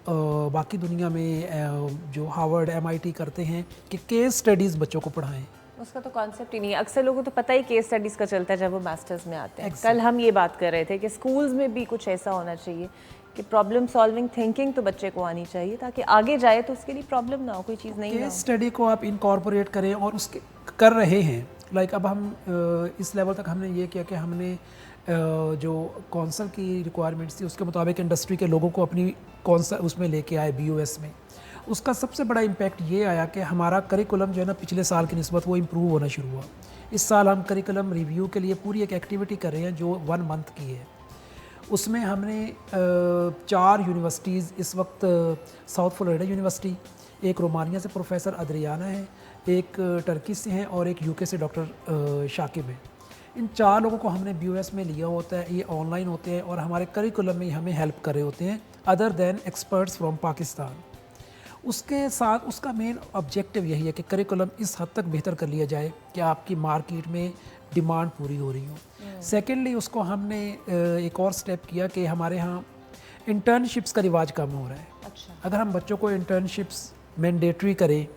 बाकी दुनिया में जो हार्वर्ड MIT करते हैं कि केस स्टडीज़ बच्चों को पढ़ाएं। उसका तो कॉन्सेप्ट ही नहीं है। अक्सर लोगों को तो पता ही केस स्टडीज़ का चलता है जब वो मास्टर्स में आते हैं। कल हम ये बात कर रहे थे कि स्कूल्स में भी कुछ ऐसा होना चाहिए कि प्रॉब्लम सॉल्विंग थिंकिंग तो बच्चे को आनी चाहिए ताकि आगे जाए तो उसके लिए प्रॉब्लम ना हो, कोई चीज़ नहीं हो। केस स्टडी को आप इनकॉर्पोरेट करें, और उसके कर रहे हैं। लाइक अब हम इस लेवल तक हमने ये किया कि हमने जो कौंसल की रिक्वायरमेंट्स थी उसके मुताबिक इंडस्ट्री के लोगों को अपनी कौंसल उसमें लेके आए BOS में। उसका सबसे बड़ा इम्पैक्ट ये आया कि हमारा करिकुलम जो है ना पिछले साल की निस्बत वो इम्प्रूव होना शुरू हुआ। इस साल हम करिकुलम रिव्यू के लिए पूरी एक एक्टिविटी कर रहे हैं जो 1 मंथ की है। उसमें हमने 4 यूनिवर्सिटीज़ इस वक्त साउथ फ्लोरिडा यूनिवर्सिटी, एक रोमानिया से प्रोफेसर अद्रियाना है, एक टर्की से हैं और एक UK से डॉक्टर शाकिब है। इन 4 लोगों को हमने BOS में लिया होता है। ये ऑनलाइन होते हैं और हमारे करिकुलम में हमें हेल्प कर रहे होते हैं other than experts from Pakistan. उसके साथ उसका मेन ऑब्जेक्टिव यही है कि करिकुलम इस हद तक बेहतर कर लिया जाए कि आपकी मार्केट में डिमांड पूरी हो रही हो। सेकेंडली उसको हमने एक और स्टेप किया कि हमारे यहाँ इंटर्नशिप्स का रिवाज कम हो रहा है। अच्छा। अगर हम बच्चों को इंटर्नशिप्स मैंडेटरी करें,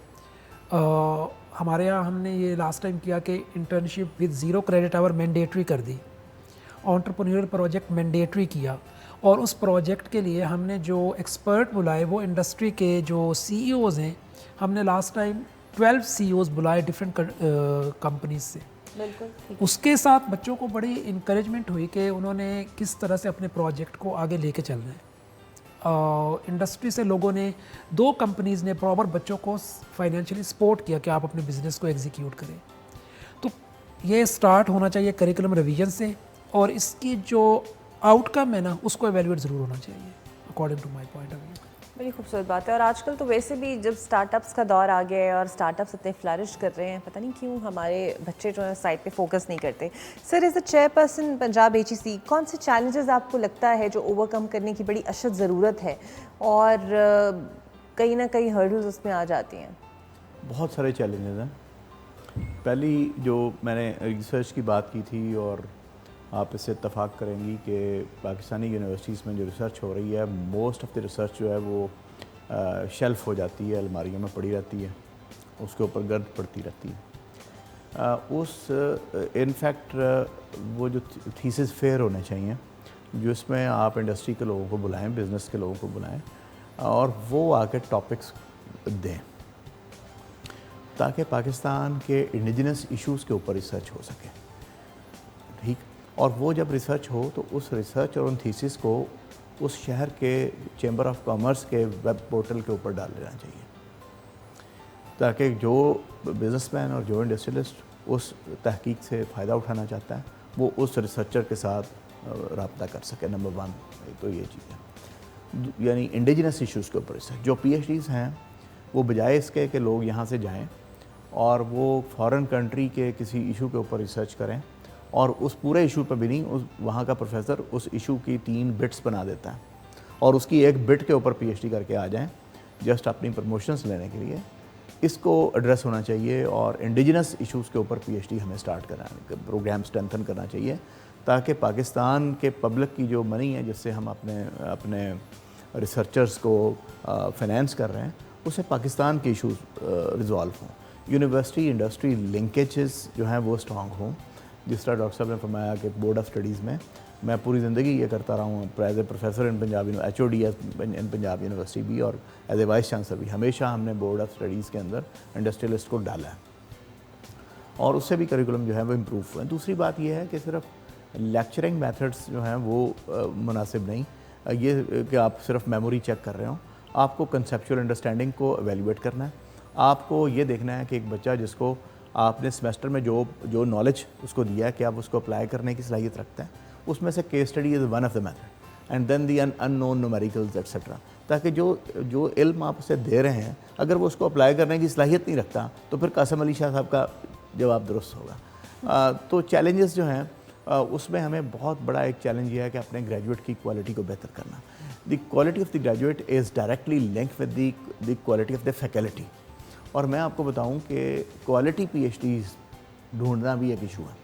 हमारे यहाँ हमने ये लास्ट टाइम किया कि internship with 0 credit hour mandatory कर दी, एंटरप्रेन्योरल प्रोजेक्ट मैंडेटरी किया और उस प्रोजेक्ट के लिए हमने जो एक्सपर्ट बुलाए वो इंडस्ट्री के जो CEOs हैं, हमने लास्ट टाइम 12 CEOs बुलाए डिफरेंट कंपनीज से। बिल्कुल। उसके साथ बच्चों को बड़ी इंकरेजमेंट हुई कि उन्होंने किस तरह से अपने प्रोजेक्ट को आगे लेके चलना है। इंडस्ट्री से लोगों ने 2 कंपनीज़ ने प्रॉपर बच्चों को फाइनेंशियली सपोर्ट किया कि आप अपने बिज़नेस को एग्जीक्यूट करें। तो ये स्टार्ट होना चाहिए करिकुलम रिवीजन से और इसकी जो आउटकम है ना उसको एवेल्यूएट ज़रूर होना चाहिए according to my point of view. बड़ी खूबसूरत बात है। और आजकल तो वैसे भी जब स्टार्टअप्स का दौर आ गया है और स्टार्टअप्स इतने फ्लरिश कर रहे हैं, पता नहीं क्यों हमारे बच्चे जो है साइड पे फोकस नहीं करते। Sir, as a chairperson Punjab HEC, कौन से चैलेंजेस आपको लगता है जो ओवरकम करने की बड़ी अशद ज़रूरत है और कहीं ना कहीं हर्डल्स उसमें आ जाती हैं? बहुत सारे चैलेंजेस हैं। पहली जो मैंने रिसर्च की बात की थी और आप इससे इत्तफाक करेंगी कि पाकिस्तानी यूनिवर्सिटीज़ में जो रिसर्च हो रही है, मोस्ट ऑफ द रिसर्च जो है वो शेल्फ हो जाती है, अलमारियों में पड़ी रहती है, उसके ऊपर गर्द पड़ती रहती है। इनफैक्ट वो जो थीसिस फेयर होने चाहिए जिसमें आप इंडस्ट्री के लोगों को बुलाएं, बिज़नेस के लोगों को बुलाएं और वो आके टॉपिक्स दें ताकि पाकिस्तान के इंडिजिनस इश्यूज़ के ऊपर रिसर्च हो सके। ठीक, और वो जब रिसर्च हो तो उस रिसर्च और उन थीसिस को उस शहर के चैम्बर ऑफ कॉमर्स के वेब पोर्टल के ऊपर डाल देना चाहिए ताकि जो बिज़नेसमैन और जो इंडस्ट्रियलिस्ट उस तहकीक से फ़ायदा उठाना चाहता है वो उस रिसर्चर के साथ रब्ता कर सके। नंबर 1 तो ये चीज़ है, यानी इंडिजिनस इश्यूज़ के ऊपर रिसर्च। जो PhDs हैं वो बजाय इसके कि लोग यहाँ से जाएँ और वो फॉरेन कंट्री के किसी इशू के ऊपर रिसर्च करें और उस पूरे इशू पर भी नहीं, उस वहाँ का प्रोफेसर उस इशू की 3 बिट्स बना देता है और उसकी एक बिट के ऊपर PhD करके आ जाएं जस्ट अपनी प्रमोशंस लेने के लिए। इसको एड्रेस होना चाहिए और इंडिजिनस इश्यूज़ के ऊपर PhD हमें स्टार्ट कराने प्रोग्राम स्ट्रेंथन करना चाहिए ताकि पाकिस्तान के पब्लिक की जो मनी है जिससे हम अपने रिसर्चर्स को फाइनेंस कर रहे हैं उससे पाकिस्तान के इशूज़ रिजॉल्व हों। यूनिवर्सिटी इंडस्ट्री लिंकेजेस जो हैं वो स्ट्रॉन्ग हों। जिस तरह डॉक्टर साहब ने फरमाया कि बोर्ड ऑफ स्टडीज़ में मैं पूरी ज़िंदगी ये करता रहा हूँ as a professor in Punjab HOD in Punjab university भी और एज ए वाइस चांसलर भी, हमेशा हमने बोर्ड ऑफ स्टडीज़ के अंदर इंडस्ट्रियलिस्ट को डाला है और उससे भी करिकुलम जो है वो इम्प्रूव हुए। दूसरी बात यह है कि सिर्फ लेक्चरिंग मेथड्स जो हैं वो मुनासिब नहीं, ये कि आप सिर्फ मेमोरी चेक कर रहे हो, आपको कंसेप्चुअल अंडरस्टैंडिंग को एवेल्यूएट करना है। आपको ये देखना है कि एक बच्चा जिसको आपने सेमेस्टर में जो नॉलेज उसको दिया है कि आप उसको अप्लाई करने की सलाहियत रखता है, उसमें से case study is one of the method and then the unknown numericals etcetera, ताकि जो इल्म आप उसे दे रहे हैं अगर वो उसको अप्लाई करने की सलाहियत नहीं रखता तो फिर कासिम अली शाह साहब का जवाब दुरुस्त होगा। तो चैलेंजेस जो हैं उसमें हमें बहुत बड़ा एक चैलेंज ये है कि अपने ग्रेजुएट की क्वालिटी को बेहतर करना। The quality of the graduate is directly linked with the quality of the faculty. और मैं आपको बताऊं कि क्वालिटी PhDs ढूंढना भी एक इशू है।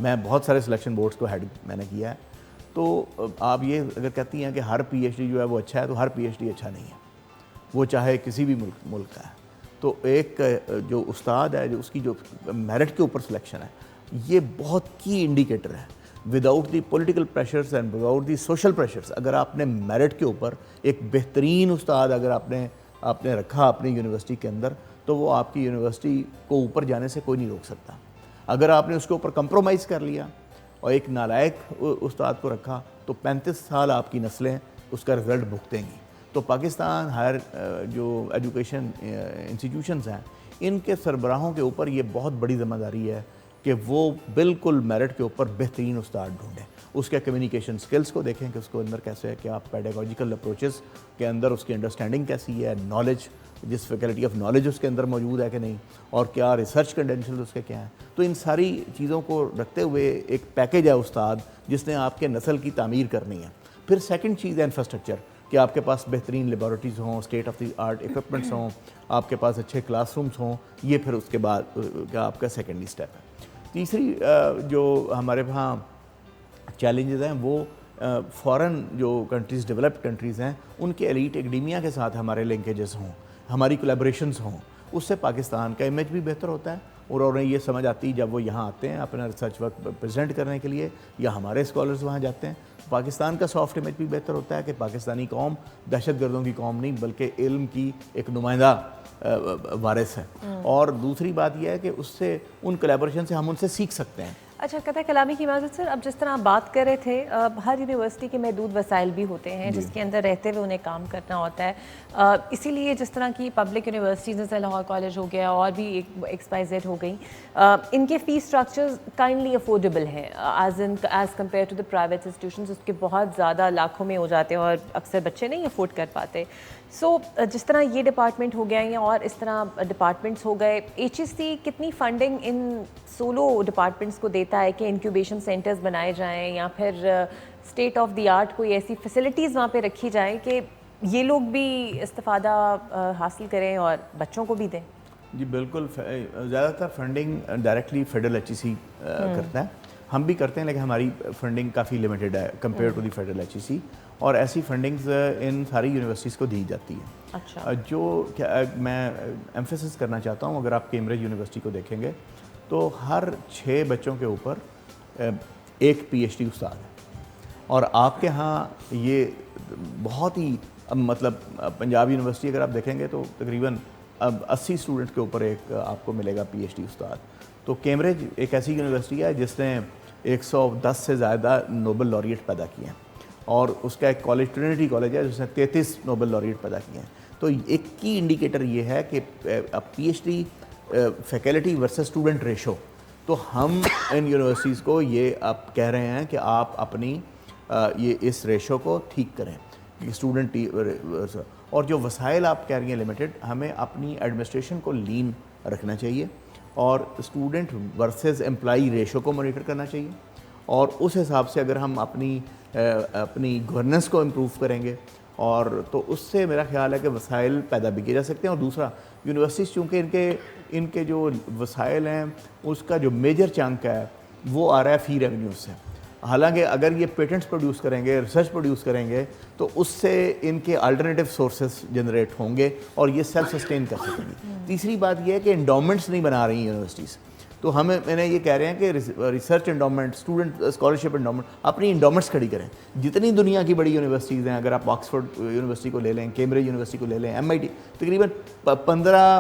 मैं बहुत सारे सिलेक्शन बोर्ड्स को हेड मैंने किया है, तो आप ये अगर कहती हैं कि हर PhD जो है वो अच्छा है, तो हर PhD अच्छा नहीं है, वो चाहे किसी भी मुल्क का है। तो एक जो उस्ताद है, जो उसकी जो मेरिट के ऊपर सिलेक्शन है, ये बहुत की इंडिकेटर है। Without the political pressures and without the social pressures, अगर आपने मेरिट के ऊपर एक बेहतरीन उस्ताद अगर आपने रखा अपनी यूनिवर्सिटी के अंदर, तो वो आपकी यूनिवर्सिटी को ऊपर जाने से कोई नहीं रोक सकता। अगर आपने उसके ऊपर कंप्रोमाइज़ कर लिया और एक नालायक उस्ताद को रखा तो 35 साल आपकी नस्लें उसका रिज़ल्ट भुगतेंगी। तो पाकिस्तान हायर जो एजुकेशन इंस्टीट्यूशंस हैं, इनके सरबराहों के ऊपर ये बहुत बड़ी ज़िम्मेदारी है कि वो बिल्कुल मेरिट के ऊपर बेहतरीन उस्ताद ढूंढें। उसके कम्युनिकेशन स्किल्स को देखें कि उसको अंदर कैसे है, क्या पेडागोजिकल अप्रोचेस के अंदर उसकी अंडरस्टैंडिंग कैसी है, नॉलेज, जिस फैकल्टी ऑफ नॉलेज उसके अंदर मौजूद है कि नहीं, और क्या रिसर्च क्रेडेंशियल उसके क्या हैं। तो इन सारी चीज़ों को रखते हुए एक पैकेज है उस्ताद जिसने आपके नस्ल की तामीर करनी है। फिर सेकंड चीज़ है इंफ्रास्ट्रक्चर, कि आपके पास बेहतरीन लेबॉरेटरीज़ हों, state of the art equipments हों, आपके पास अच्छे क्लासरूम्स हों। ये फिर उसके बाद का आपका सेकेंडरी स्टेप है। तीसरी जो हमारे वहाँ चैलेंजेस हैं वो फॉरेन जो कंट्रीज़, डेवलप्ड कंट्रीज़ हैं, उनके एलीट एकेडमिया के साथ हमारे लिंकेजेस हों, हमारी कोलैबोरेशंस हों। उससे पाकिस्तान का इमेज भी बेहतर होता है और उन्हें ये समझ आती है जब वो यहाँ आते हैं अपना रिसर्च वर्क प्रेजेंट करने के लिए, या हमारे स्कॉलर्स वहाँ जाते हैं, पाकिस्तान का सॉफ्ट इमेज भी बेहतर होता है कि पाकिस्तानी कौम दहशतगर्दों की कौम नहीं बल्कि इल्म की एक नुमाइंदा वारिस है। और दूसरी बात यह है कि उससे उन कोलैबोरेशन से हम उनसे सीख सकते हैं। अच्छा, कथा कलामी की इजाज़त सर, अब जिस तरह आप बात कर रहे थे, हर यूनिवर्सिटी के महदूद वसाइल भी होते हैं जिसके अंदर रहते हुए उन्हें काम करना होता है। इसीलिए जिस तरह की पब्लिक यूनिवर्सिटीज़ जैसे लाहौर कॉलेज हो गया और भी एक XYZ हो गई, इनके फ़ीस स्ट्रक्चर्स काइंडली अफोर्डेबल हैं as compare to the private institutions. उसके बहुत ज़्यादा लाखों में हो जाते हैं और अक्सर बच्चे नहीं अफोर्ड कर पाते। सो जिस तरह ये डिपार्टमेंट हो गया या और इस तरह डिपार्टमेंट्स हो गए, HEC कितनी फंडिंग इन सोलो डिपार्टमेंट्स को देता है कि इंक्यूबेशन सेंटर्स बनाए जाएं या फिर स्टेट ऑफ द आर्ट कोई ऐसी फैसिलिटीज़ वहाँ पे रखी जाएं कि ये लोग भी इस्तिफ़ादा हासिल करें और बच्चों को भी दें? जी बिल्कुल, ज़्यादातर फंडिंग डायरेक्टली फेडरल HEC करता है। हम भी करते हैं लेकिन हमारी फंडिंग काफ़ी लिमिटेड है compare to the federal HEC, और ऐसी फंडिंग्स इन सारी यूनिवर्सिटीज़ को दी जाती है। अच्छा। जो क्या मैं एम्फेसिस करना चाहता हूँ, अगर आप कैम्ब्रिज यूनिवर्सिटी को देखेंगे तो हर 6 बच्चों के ऊपर एक PhD उस्ताद है। और आपके यहाँ ये बहुत ही मतलब पंजाब यूनिवर्सिटी अगर आप देखेंगे तो तकरीबन अब 80 स्टूडेंट के ऊपर एक आपको मिलेगा PhD उस्ताद। तो कैम्ब्रिज एक ऐसी यूनिवर्सिटी है जिसने 110 से ज़्यादा नोबल लॉरिएट पैदा किए हैं, और उसका एक कॉलेज ट्रिनिटी कॉलेज है जिसने 33 नोबल लॉरिएट पैदा किए हैं। तो एक की इंडिकेटर ये है कि अब PhD faculty versus student ratio, तो हम इन यूनिवर्सिटीज़ को ये आप कह रहे हैं कि आप अपनी ये इस रेशो को ठीक करें कि स्टूडेंट और जो वसाइल आप कह रही हैं लिमिटेड, हमें अपनी एडमिनिस्ट्रेशन को लीन रखना चाहिए और स्टूडेंट वर्सेस एम्प्लॉई रेशो को मॉनिटर करना चाहिए, और उस हिसाब से अगर हम अपनी गवर्नेंस को इम्प्रूव करेंगे और तो उससे मेरा ख्याल है कि वसाइल पैदा भी किए जा सकते हैं। और दूसरा, यूनिवर्सिटीज़ चूँकि इनके जो वसाइल हैं उसका जो मेजर चंक है वो आ रहा है फ़ी रेवेन्यूज से। हालांकि अगर ये पेटेंट्स प्रोड्यूस करेंगे, रिसर्च प्रोड्यूस करेंगे, तो उससे इनके अल्टरनेटिव सोर्सेस जनरेट होंगे और ये सेल्फ सस्टेन कर सकेंगी। तीसरी बात ये है कि इंडोमेंट्स नहीं बना रही यूनिवर्सिटीज़, तो मैंने ये कह रहे हैं कि research endowment, student scholarship endowment, अपनी इंडोमेंट्स खड़ी करें। जितनी दुनिया की बड़ी यूनिवर्सिटीज़ हैं, अगर आप ऑक्सफोर्ड यूनिवर्सिटी को ले लें, कैम्ब्रिज यूनिवर्सिटी को ले लें, MIT, तकरीबन 15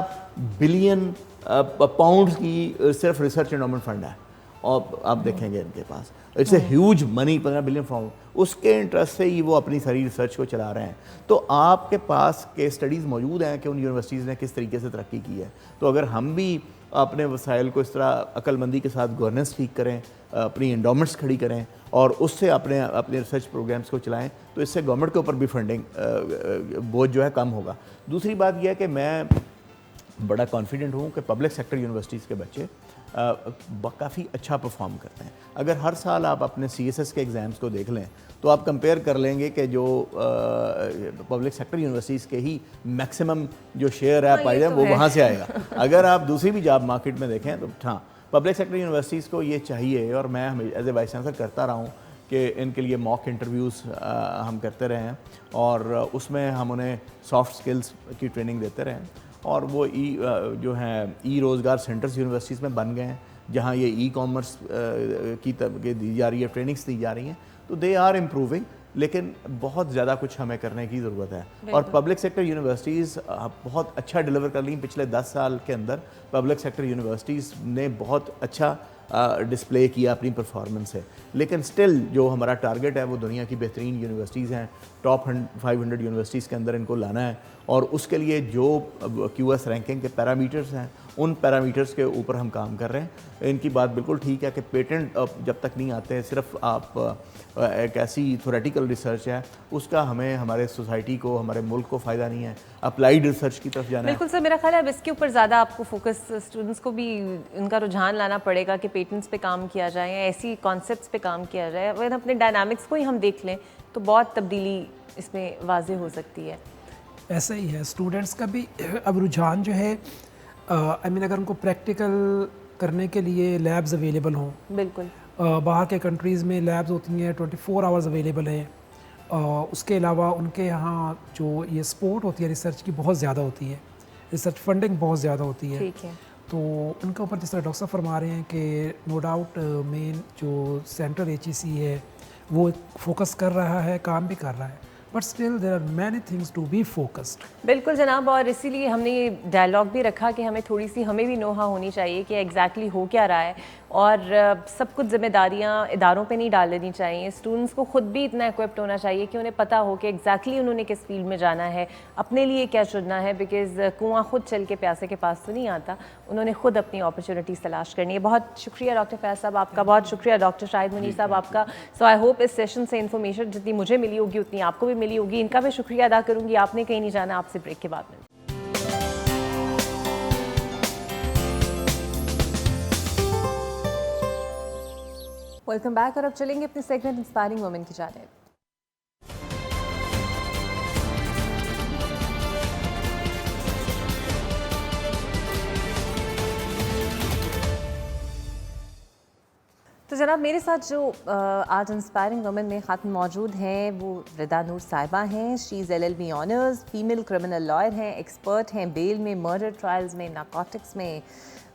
बिलियन पाउंड की सिर्फ रिसर्च इंडोमेंट फंड है, और आप देखेंगे इनके पास it's a huge money, 15 billion pound, उसके इंटरेस्ट से ही वो अपनी सारी रिसर्च को चला रहे हैं। तो आपके पास केस स्टडीज़ मौजूद हैं कि उन यूनिवर्सिटीज़ ने किस तरीके से तरक्की की है। तो अगर हम भी अपने वसाइल को इस तरह अक्लमंदी के साथ गवर्नेंस ठीक करें, अपनी इंडोमेंट्स खड़ी करें और उससे अपने रिसर्च प्रोग्राम्स को चलाएं, तो इससे गवर्नमेंट के ऊपर भी फंडिंग बोझ जो है कम होगा। दूसरी बात यह है कि मैं बड़ा कॉन्फिडेंट हूँ कि पब्लिक सेक्टर यूनिवर्सिटीज़ के बच्चे काफ़ी अच्छा परफॉर्म करते हैं। अगर हर साल आप अपने CSS के एग्ज़ाम्स को देख लें तो आप कंपेयर कर लेंगे कि जो पब्लिक सेक्टर यूनिवर्सिटीज़ के ही मैक्सिमम जो शेयर है पाई वो वहाँ से आएगा। अगर आप दूसरी भी जॉब मार्केट में देखें तो हाँ, पब्लिक सेक्टर यूनिवर्सिटीज़ को ये चाहिए, और मैं एज ए वाइस चांसलर करता रहा हूँ कि इनके लिए मॉक इंटरव्यूज़ हम करते रहे हैं और उसमें हम उन्हें सॉफ्ट स्किल्स की ट्रेनिंग देते रहे हैं, और वो जो हैं रोज़गार सेंटर्स यूनिवर्सिटीज़ में बन गए हैं जहाँ ये कॉमर्स की दी जा रही है, ट्रेनिंग्स दी जा रही हैं। तो दे आर इम्प्रूविंग, लेकिन बहुत ज़्यादा कुछ हमें करने की ज़रूरत है। और पब्लिक सेक्टर यूनिवर्सिटीज़ बहुत अच्छा डिलीवर कर ली पिछले 10 साल के अंदर। पब्लिक सेक्टर यूनिवर्सिटीज़ ने बहुत अच्छा डिस्प्ले किया अपनी परफॉर्मेंस से, लेकिन स्टिल जो हमारा टारगेट है वो दुनिया की बेहतरीन यूनिवर्सिटीज़ हैं, टॉप 500 यूनिवर्सिटीज़ के अंदर इनको लाना है। और उसके लिए जो QS रैंकिंग के पैरामीटर्स हैं उन पैरामीटर्स के ऊपर हम काम कर रहे हैं। इनकी बात बिल्कुल ठीक है कि पेटेंट जब तक नहीं आते, सिर्फ आप एक ऐसी थोरेटिकल रिसर्च है, उसका हमें हमारे सोसाइटी को, हमारे मुल्क को फ़ायदा नहीं है। अप्लाइड रिसर्च की तरफ जाना है। बिल्कुल सर, मेरा ख्याल है अब इसके ऊपर ज़्यादा आपको फोकस, स्टूडेंट्स को भी उनका रुझान लाना पड़ेगा कि पेटेंट्स पे काम किया जाए या ऐसी कॉन्सेप्ट्स पे काम किया जाए। अगर अपने डायनामिक्स को ही हम देख लें तो बहुत तब्दीली इसमें वाज़ेह हो सकती है। ऐसा ही है, स्टूडेंट्स का भी अब रुझान जो है, आई मीन अगर उनको प्रैक्टिकल करने के लिए लैब्स अवेलेबल हों, बिल्कुल बाहर के कंट्रीज़ में लैब्स होती हैं 24 आवर्स अवेलेबल हैं। उसके अलावा उनके यहाँ जो ये सपोर्ट होती है रिसर्च की बहुत ज़्यादा होती है, रिसर्च फंडिंग बहुत ज़्यादा होती है। ठीक है। तो उनके ऊपर जिस तरह डॉक्टर साहब फरमा रहे हैं कि नो डाउट मेन जो सेंट्रल HEC है वो फोकस कर रहा है, काम भी कर रहा है, but still there are many things to be focused. बिल्कुल जनाब, और इसीलिए हमने ये डायलॉग भी रखा कि हमें थोड़ी सी हमें भी नोहा होनी चाहिए कि एग्जैक्टली हो क्या रहा है, और सब कुछ जिम्मेदारियां इदारों पे नहीं डाल लेनी चाहिए। स्टूडेंट्स को खुद भी इतना इक्विप्ड होना चाहिए कि उन्हें पता हो कि एग्जैक्टली उन्होंने किस फील्ड में जाना है, अपने लिए क्या चुनना है, बिकॉज कुआं खुद चल के प्यासे के पास तो नहीं आता, उन्होंने खुद अपनी अपॉर्चुनिटीज़ तलाश करनी है। बहुत शुक्रिया डॉक्टर फैज़ साहब आपका, बहुत शुक्रिया डॉक्टर शाहिद मुनीर साहब आपका। सो आई होप इस सेशन से इन्फॉर्मेशन जितनी मुझे मिली होगी उतनी आपको भी मिली होगी। इनका भी शुक्रिया अदा करूँगी। आपने कहीं नहीं जाना, आपसे ब्रेक के बाद में। वेलकम बैक, और अब चलेंगे अपने सेगमेंट इंस्पायरिंग वुमेन की जानिब। तो जनाब, मेरे साथ जो आज इंस्पायरिंग वुमेन में खातून मौजूद हैं वो रिदा नूर साहिबा हैं। She is LLB honours, female criminal lawyer हैं, एक्सपर्ट हैं बेल में, मर्डर ट्रायल्स में, नारकोटिक्स में।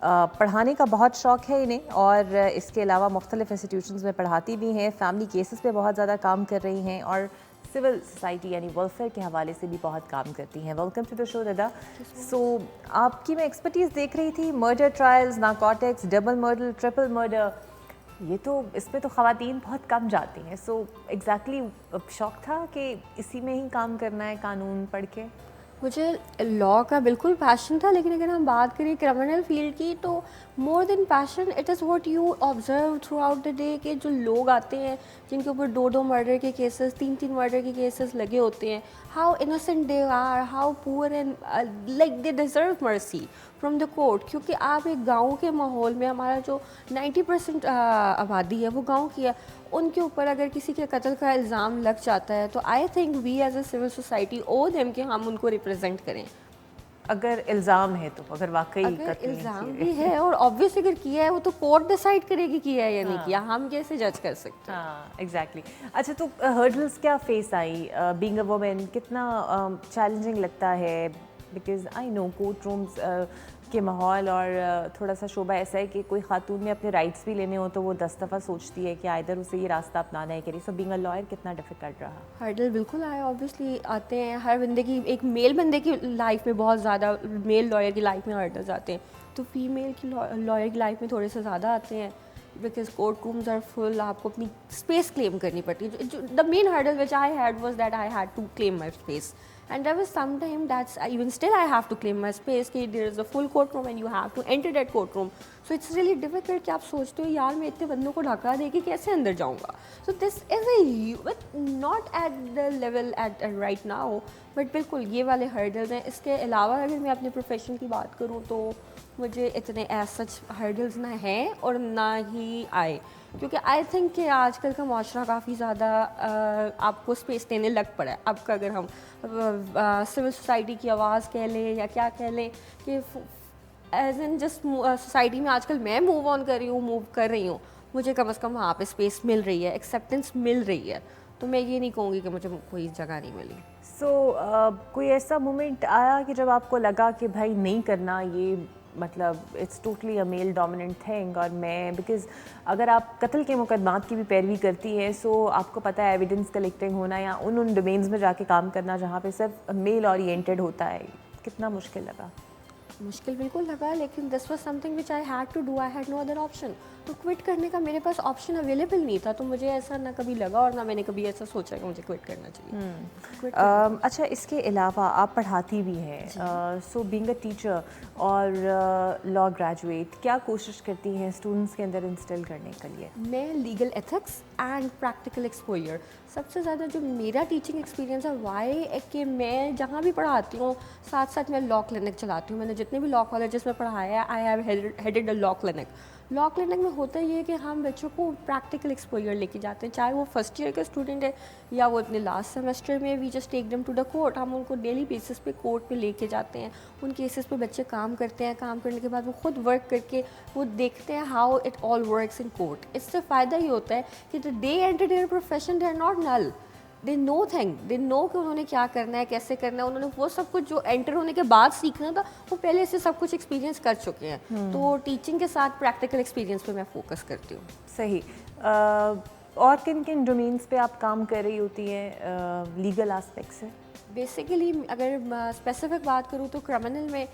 पढ़ाने का बहुत शौक़ है इन्हें, और इसके अलावा मुख्तलिफ इंस्टीट्यूशंस में पढ़ाती भी हैं। फैमिली केसेस पे बहुत ज़्यादा काम कर रही हैं, और सिविल सोसाइटी यानी वेलफेयर के हवाले से भी बहुत काम करती हैं। Welcome to the show Rida. So आपकी मैं एक्सपर्टीज़ देख रही थी, murder trials, narcotics, double murder, triple murder, ये तो इसमें तो ख़वातीन बहुत कम जाती हैं। सो एग्जैक्टली शौक़ था कि इसी में ही काम करना है कानून पढ़ के? मुझे लॉ का बिल्कुल पैशन था, लेकिन अगर हम बात करें क्रिमिनल फील्ड की तो more than passion it is what you observe through out the day कि जो लोग आते हैं जिनके ऊपर 2-2 मर्डर के केसेस, 3-3 मर्डर के केसेस लगे होते हैं, how innocent they are, how poor and like they deserve mercy from the court. क्योंकि आप एक गांव के माहौल में, हमारा जो 90% आबादी है वो गांव की है, उनके ऊपर अगर किसी के कत्ल का इल्ज़ाम लग जाता है तो I think we as a civil society owe them कि हम उनको रिप्रेजेंट करें। अगर इल्ज़ाम है तो, अगर वाकई अगर इल्ज़ाम भी है और ऑब्वियस अगर किया है वो तो कोर्ट डिसाइड करेगी किया है या नहीं किया, हम कैसे जज कर सकते हैं। हाँ एग्जैक्टली। अच्छा, तो हर्डल्स क्या face I being a women? कितना चैलेंजिंग लगता है? Because I know court rooms के माहौल और थोड़ा सा शोबा ऐसा है कि कोई खातून ने अपने राइट्स भी लेने हो तो वो 10 दफ़ा सोचती है कि आइदर उसे ये रास्ता अपनाना है कि नहीं। सो बीइंग अ लॉयर कितना डिफिकल्ट रहा? हर्डल बिल्कुल आए, ऑब्वियसली आते हैं। हर बंदे की, एक मेल बंदे की लाइफ में बहुत ज़्यादा, मेल लॉयर की लाइफ में हर्डल्स आते हैं, तो फीमेल की लॉयर की लाइफ में थोड़े से ज़्यादा आते हैं, because court rooms are full, आपको अपनी स्पेस क्लेम करनी पड़ती है। The main hurdle which I had was that I had to claim my space, and there was some time that's even still I have to claim my space कि there is a full courtroom and you have to enter that courtroom, so it's really difficult कि आप सोचते हो यार मैं इतने बंदों को ढका दे के कैसे अंदर जाऊँगा। so this is a not at the level at right now, but बिल्कुल ये वाले hurdles हैं। इसके अलावा अगर मैं अपने प्रोफेशन की बात करूँ तो मुझे इतने as such hurdles ना हैं और ना ही आए, क्योंकि आई थिंक कि आजकल का माशरा काफ़ी ज़्यादा आपको स्पेस देने लग पड़ा है। अब अगर हम सिविल सोसाइटी की आवाज़ कह लें या क्या कह लें कि एज इन जस्ट सोसाइटी में आजकल मैं मूव ऑन कर रही हूँ, मुझे कम से कम वहाँ पे स्पेस मिल रही है, एक्सेप्टेंस मिल रही है, तो मैं ये नहीं कहूँगी कि मुझे कोई जगह नहीं मिली। सो कोई ऐसा मोमेंट आया कि जब आपको लगा कि भाई नहीं करना ये, मतलब it's totally a male dominant thing, और मैं बिकॉज अगर आप कत्ल के मुकदमात की भी पैरवी करती हैं सो आपको पता है एविडेंस कलेक्टिंग होना या उन डोमेन्स में जाके काम करना जहाँ पे सिर्फ मेल ओरिएंटेड होता है, कितना मुश्किल लगा? मुश्किल बिल्कुल लगा, लेकिन this was something which I had to do, I had no other option. तो क्विट करने का मेरे पास ऑप्शन अवेलेबल नहीं था, तो मुझे ऐसा ना कभी लगा और ना मैंने कभी ऐसा सोचा कि मुझे क्विट करना चाहिए। Quit अच्छा, इसके अलावा आप पढ़ाती भी हैं, सो बीइंग अ टीचर और लॉ ग्रेजुएट, क्या कोशिश करती हैं स्टूडेंट्स के अंदर इंस्टिल करने के लिए? मैं legal ethics and practical exposure, सबसे ज़्यादा जो मेरा टीचिंग एक्सपीरियंस है वाई है कि मैं जहाँ भी पढ़ाती हूँ साथ साथ मैं लॉ क्लिनिक चलाती हूँ। मैंने जितने भी लॉ कॉलेजेस में पढ़ाया है, I have headed a law clinic. Law clinic में होता ये है कि हम बच्चों को प्रैक्टिकल एक्सपोजर लेके जाते हैं, चाहे वो फर्स्ट ईयर के स्टूडेंट है या वो अपने लास्ट सेमेस्टर में। We just take them to the court, हम उनको डेली बेसिस पे कोर्ट पे लेके जाते हैं। उन केसेस पे बच्चे काम करते हैं, काम करने के बाद वो खुद वर्क करके वो देखते हैं how it all works in court. इससे फ़ायदा ये होता है कि the day enter their profession they are not null, they know thing, they know कि उन्होंने क्या करना है, कैसे करना है। उन्होंने वो सब कुछ जो एंटर होने के बाद सीखना था वो पहले से सब कुछ एक्सपीरियंस कर चुके हैं। तो टीचिंग के साथ प्रैक्टिकल एक्सपीरियंस पे मैं फोकस करती हूँ। सही। और किन किन डोमेन्स पे आप काम कर रही होती हैं लीगल एस्पेक्ट से? बेसिकली अगर स्पेसिफिक बात करूँ तो क्रिमिनल में,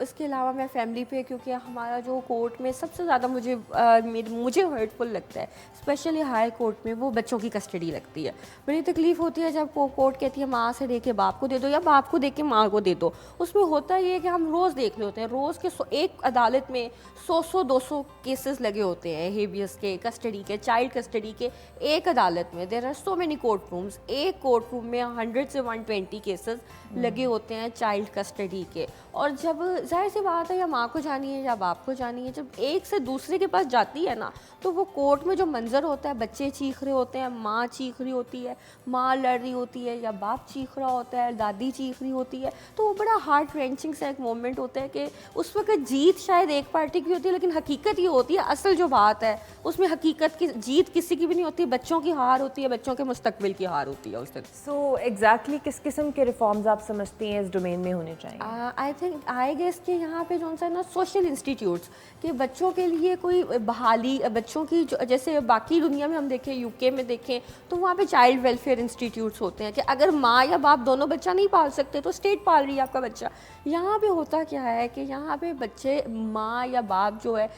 इसके अलावा मैं फैमिली पे, क्योंकि हमारा जो कोर्ट में सबसे ज़्यादा मुझे हर्टफुल लगता है स्पेशली हाई कोर्ट में, वो बच्चों की कस्टडी लगती है। बड़ी तकलीफ़ होती है जब कोर्ट कहती है माँ से दे के बाप को दे दो या बाप को दे के माँ को दे दो। उसमें होता ये है कि हम रोज़ देख रहे होते हैं, रोज़ के एक अदालत में 100-200 केसेस लगे होते हैं, हेबियस के, कस्टडी के, चाइल्ड कस्टडी के। एक अदालत में there are so many court rooms, एक कोर्ट रूम में 100 से 120 केसेस लगे होते हैं चाइल्ड कस्टडी के। और जब जाहिर सी बात है या माँ को जानी है या बाप को जानी है, जब एक से दूसरे के पास जाती है ना, तो वो कोर्ट में जो मंजर होता है, बच्चे चीख रहे होते हैं, माँ चीख रही होती है, माँ लड़ रही होती है या बाप चीख रहा होता है, दादी चीख रही होती है, तो वो बड़ा हार्ट रेंचिंग सा एक मोमेंट होता है कि उस वक्त जीत शायद एक पार्टी की होती है, लेकिन हकीकत ये होती है, असल जो बात है उसमें हकीकत की जीत किसी की भी नहीं होती, बच्चों की हार होती है, बच्चों के मुस्तकबिल की हार होती है उस दिन। सो एग्जैक्टली किस किस्म के रिफॉर्म्स आप समझती हैं इस डोमेन में होने चाहिए? आई थिंक आई गेस कि यहाँ पे जो सा ना सोशल इंस्टीट्यूट्स कि बच्चों के लिए कोई बहाली, बच्चों की जैसे बाकी दुनिया में हम देखें, यूके में देखें, तो वहाँ पे चाइल्ड वेलफेयर इंस्टीट्यूट्स होते हैं कि अगर माँ या बाप दोनों बच्चा नहीं पाल सकते तो स्टेट पाल रही है आपका बच्चा। यहाँ पे होता क्या है कि यहाँ पे बच्चे, माँ या बाप जो है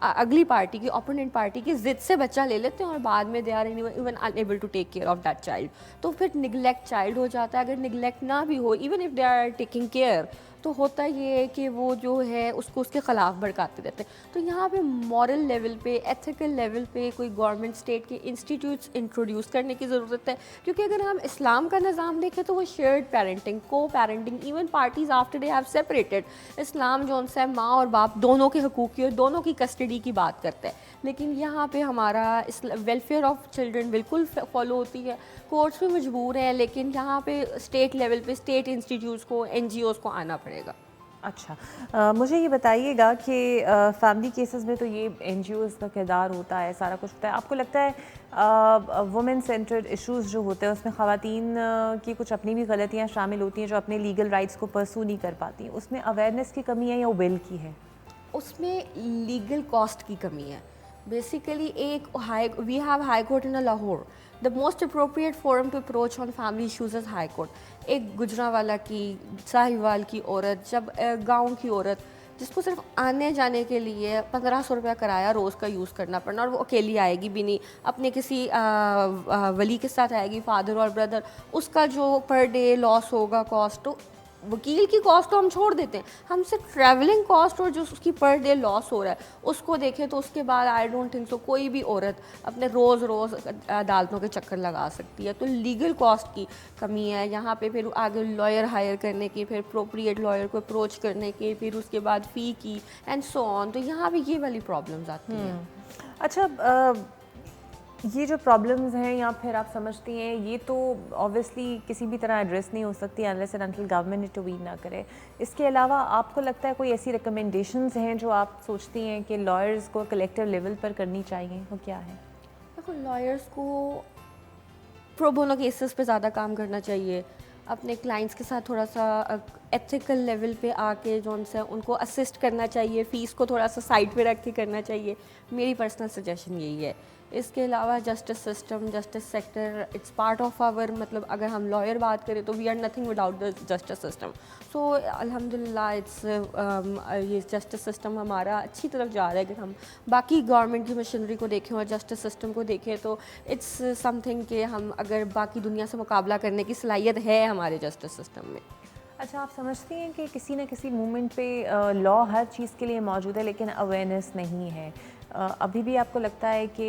अगली पार्टी की, ओपोनेंट पार्टी की ज़िद से बच्चा ले लेते हैं और बाद में they are even unable to take care of that child. तो फिर निगलेक्ट चाइल्ड हो जाता है। अगर निगलेक्ट ना भी हो, even if they are taking care, तो होता ये है कि वो जो है उसको उसके ख़िलाफ़ भड़काते रहते हैं। तो यहाँ पे मॉरल लेवल पे, एथिकल लेवल पे कोई गवर्नमेंट स्टेट के इंस्टीट्यूट्स इंट्रोड्यूस करने की ज़रूरत है। क्योंकि अगर हम इस्लाम का निज़ाम देखें तो वो shared parenting, co parenting, even parties after they have separated, इस्लाम जो उनसे माँ और बाप दोनों के हकूक़ की और दोनों की कस्टडी की बात करता है। लेकिन यहाँ पे हमारा वेलफेयर ऑफ चिल्ड्रन बिल्कुल फॉलो होती है। कोर्ट्स भी मजबूर हैं, लेकिन यहाँ पे स्टेट लेवल पे स्टेट इंस्टीट्यूट्स को, NGOs को आना पड़ेगा। अच्छा, मुझे ये बताइएगा कि फैमिली केसेस में तो ये NGOs का किरदार होता है, सारा कुछ होता है। आपको लगता है वुमेन सेंटर्ड इश्यूज़ जो होते हैं उसमें ख़वातीन की कुछ अपनी भी गलतियाँ शामिल होती हैं जो अपने लीगल राइट्स को परसू नहीं कर पाती, उसमें अवेयरनेस की कमी है या विल की है? उसमें लीगल कॉस्ट की कमी है। Basically we have high court in Lahore. The most appropriate forum to approach on family issues is high court. एक गुजरांवाला की, साहिवाल की औरत, जब गांव की औरत जिसको सिर्फ आने जाने के लिए 1500 रुपया किराया रोज़ का यूज़ करना पड़ना, और वो अकेली आएगी भी नहीं, अपने किसी वली के साथ आएगी, फादर और ब्रदर, उसका जो पर डे लॉस होगा कॉस्ट, तो वकील की कॉस्ट तो हम छोड़ देते हैं, हम सिर्फ ट्रैवलिंग कॉस्ट और जो उसकी पर डे लॉस हो रहा है उसको देखें तो उसके बाद आई डोंट थिंक सो कोई भी औरत अपने रोज़ अदालतों के चक्कर लगा सकती है। तो लीगल कॉस्ट की कमी है यहाँ पे। फिर आगे लॉयर हायर करने की, फिर अप्रोप्रिएट लॉयर को अप्रोच करने की, फिर उसके बाद फ़ी की एंड सो ऑन। तो यहाँ पे ये वाली प्रॉब्लम्स आती हैं। अच्छा, ये जो प्रॉब्लम्स हैं या फिर आप समझती हैं ये तो ऑब्वियसली किसी भी तरह एड्रेस नहीं हो सकती unless and until government intervene ना करे। इसके अलावा आपको लगता है कोई ऐसी रिकमेंडेशंस हैं जो आप सोचती हैं कि लॉयर्स को कलेक्टिव लेवल पर करनी चाहिए, वो क्या है? देखो, लॉयर्स को प्रो बोनो केसेस पे ज़्यादा काम करना चाहिए, अपने क्लाइंट्स के साथ थोड़ा सा एथिकल लेवल पे आके जो उनसे उनको असिस्ट करना चाहिए, फ़ीस को थोड़ा सा साइड पे रख के करना चाहिए। मेरी पर्सनल सजेशन यही है इसके अलावा justice system, justice sector, it's part of our, मतलब अगर हम लॉयर बात करें तो we are nothing without the justice system. So अल्हम्दुलिल्लाह इट्स ये जस्टिस सिस्टम हमारा अच्छी तरफ जा रहा है। अगर हम बाकी गवर्नमेंट की मशीनरी को देखें और जस्टिस सिस्टम को देखें तो इट्स समथिंग कि हम अगर बाकी दुनिया से मुकाबला करने की सलाहियत है हमारे जस्टिस सिस्टम में। अच्छा, आप समझती हैं कि किसी न किसी मूवमेंट पे लॉ हर चीज़ के लिए मौजूद है लेकिन अवेयरनेस नहीं है? अभी भी आपको लगता है कि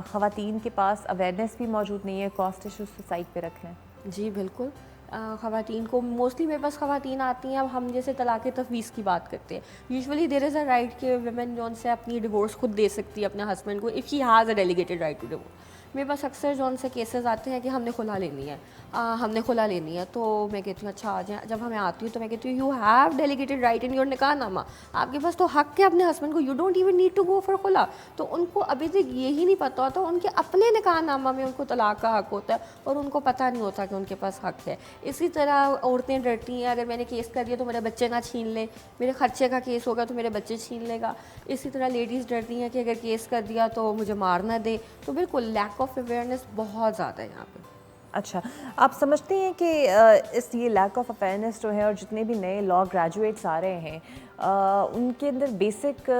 ख़वातीन के पास अवेयरनेस भी मौजूद नहीं है? कॉस्ट इशूज़ तो साइड पे रख लें। जी बिल्कुल, ख़वातीन को मोस्टली मेरे पास ख़वातीन आती हैं। अब हम जैसे तलाक़ तफ़वीज़ की बात करते हैं, usually there is a right कि वुमेन जौन से अपनी डिवोर्स खुद दे सकती है अपने हस्बैंड को if she has a delegated right to divorce. मेरे पास अक्सर जौन से केसेस आते हैं कि हमने खुला लेनी है, हमने खुला लेनी है, तो मैं कहती हूँ अच्छा आ जाए। जब हमें आती हूँ तो मैं कहती हूँ you have delegated right in your निकाहनामा, आपके पास तो हक है अपने हस्बैंड को, you don't even need to go for खुला। तो उनको अभी तक यही नहीं पता होता, उनके अपने निकाहनामा में उनको तलाक का हक होता है और उनको पता नहीं होता कि उनके पास हक है। इसी तरह औरतें डरती हैं, अगर मैंने केस कर दिया तो मेरे बच्चे ना छीन ले, मेरे खर्चे का केस होगा तो मेरे बच्चे छीन लेगा। इसी तरह लेडीज़ डरती हैं कि अगर केस कर दिया तो मुझे मार ना दे। तो बिल्कुल लैक ऑफ अवेयरनेस बहुत ज़्यादा है यहाँ पे। अच्छा, आप समझते हैं कि इस ये लैक ऑफ अवेयरनेस जो है और जितने भी नए लॉ ग्रेजुएट्स आ रहे हैं उनके अंदर बेसिक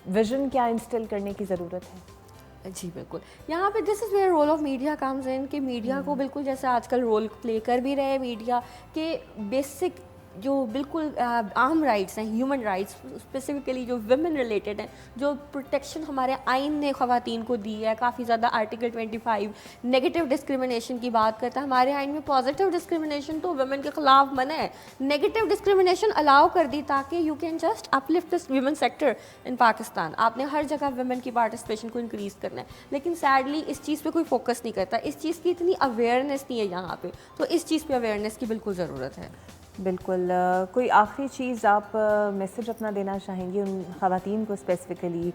विजन क्या इंस्टिल करने की ज़रूरत है? जी बिल्कुल, यहाँ पे this is where role of media comes in, कि मीडिया को बिल्कुल जैसे आजकल रोल प्ले कर भी रहे हैं मीडिया के बेसिक जो बिल्कुल आम राइट्स हैं, ह्यूमन राइट्स स्पेसिफिकली जो वुमेन रिलेटेड हैं, जो प्रोटेक्शन हमारे आइन ने ख़वातीन को दी है। काफ़ी ज़्यादा आर्टिकल 25 नेगेटिव डिस्क्रिमिनेशन की बात करता है, हमारे आइन में पॉजिटिव डिस्क्रिमिनेशन तो वुमेन के ख़िलाफ़ मना है, नेगेटिव डिस्क्रिमिनेशन अलाउ कर दी ताकि you can just uplift this women sector in Pakistan. आपने हर जगह वुमेन की पार्टिसिपेशन को इंक्रीज़ करना है, लेकिन सैडली इस चीज़ पर कोई फोकस नहीं करता, इस चीज़ की इतनी अवेयरनेस नहीं है यहाँ पर। तो इस चीज़ पर अवेयरनेस की बिल्कुल ज़रूरत है। बिल्कुल। कोई आखिरी चीज़ आप मैसेज अपना देना चाहेंगी उन ख़वातीन को स्पेसिफ़िकली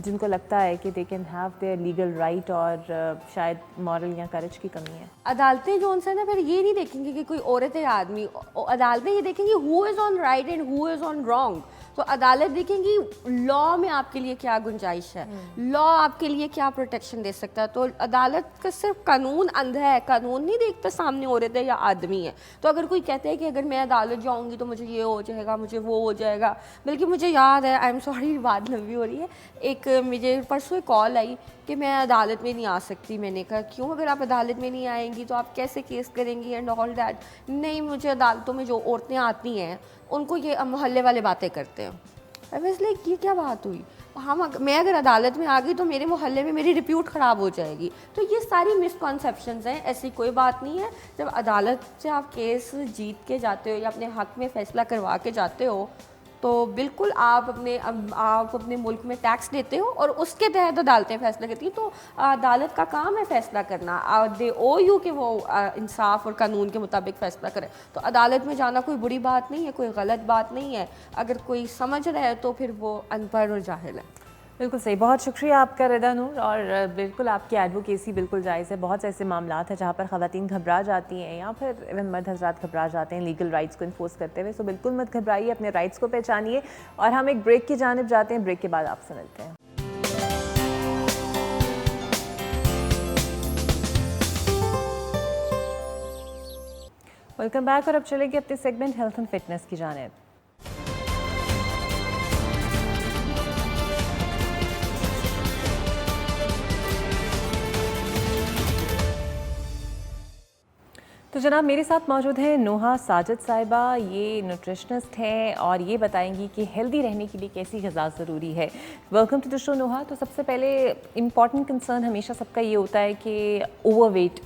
जिनको लगता है कि they can have their legal right और शायद मॉरल या करेज की कमी है? अदालतें जो उनसे ना फिर ये नहीं देखेंगी कि कोई औरत है आदमी, अदालतें ये देखेंगी who is on right and who is on wrong. तो अदालत देखेंगी लॉ में आपके लिए क्या गुंजाइश है, लॉ आपके लिए क्या प्रोटेक्शन दे सकता है। तो अदालत का सिर्फ कानून अंधा है, कानून नहीं देखता सामने औरत है या आदमी है। तो अगर कोई कहते हैं कि अगर मैं अदालत जाऊंगी तो मुझे ये हो जाएगा, मुझे वो हो जाएगा, बल्कि मुझे याद है, आई एम सॉरी बात लंबी हो रही है, एक मुझे परसों कॉल आई कि मैं अदालत में नहीं आ सकती। मैंने कहा क्यों? अगर आप अदालत में नहीं आएंगी तो आप कैसे केस करेंगी एंड ऑल दैट। नहीं, मुझे अदालतों में जो औरतें आती हैं उनको ये मोहल्ले वाले बातें करते हैं। आई वाज लाइक ये क्या बात हुई? मैं अगर अदालत में आ गई तो मेरे मोहल्ले में मेरी रिप्यूट ख़राब हो जाएगी। तो ये सारी मिसकॉन्सेप्शंस हैं, ऐसी कोई बात नहीं है। जब अदालत से आप केस जीत के जाते हो या अपने हक़ में फ़ैसला करवा के जाते हो तो बिल्कुल आप अपने मुल्क में टैक्स देते हो और उसके तहत अदालतें फ़ैसला करती हैं। तो अदालत का काम है फ़ैसला करना, दे ओ यू कि वो इंसाफ और कानून के मुताबिक फ़ैसला करें। तो अदालत में जाना कोई बुरी बात नहीं है, कोई गलत बात नहीं है। अगर कोई समझ रहा है तो फिर वो अनपढ़ और जाहिल है। बिल्कुल सही, बहुत शुक्रिया आपका रिदा नूर। और बिल्कुल आपकी एडवोकेसी बिल्कुल जायज़ है। बहुत से ऐसे मामलात हैं जहाँ पर ख़वातीन घबरा जाती हैं या फिर इवन मर्द हज़रात घबरा जाते हैं लीगल राइट्स को इन्फोर्स करते हुए। सो बिल्कुल मत घबराइए, अपने राइट्स को पहचानिए। और हम एक ब्रेक की जानिब जाते हैं, ब्रेक के बाद आपसे मिलते हैं। Welcome back. और अब चलेंगे अपने सेगमेंट हेल्थ एंड फिटनेस की जानिब। तो जनाब मेरे साथ मौजूद हैं नोहा साजिद साहिबा। ये न्यूट्रिशनिस्ट हैं और ये बताएंगी कि हेल्दी रहने के लिए कैसी ग़िज़ा ज़रूरी है। वेलकम टू द शो नोहा। तो सबसे पहले इम्पॉर्टेंट कंसर्न हमेशा सबका ये होता है कि ओवरवेट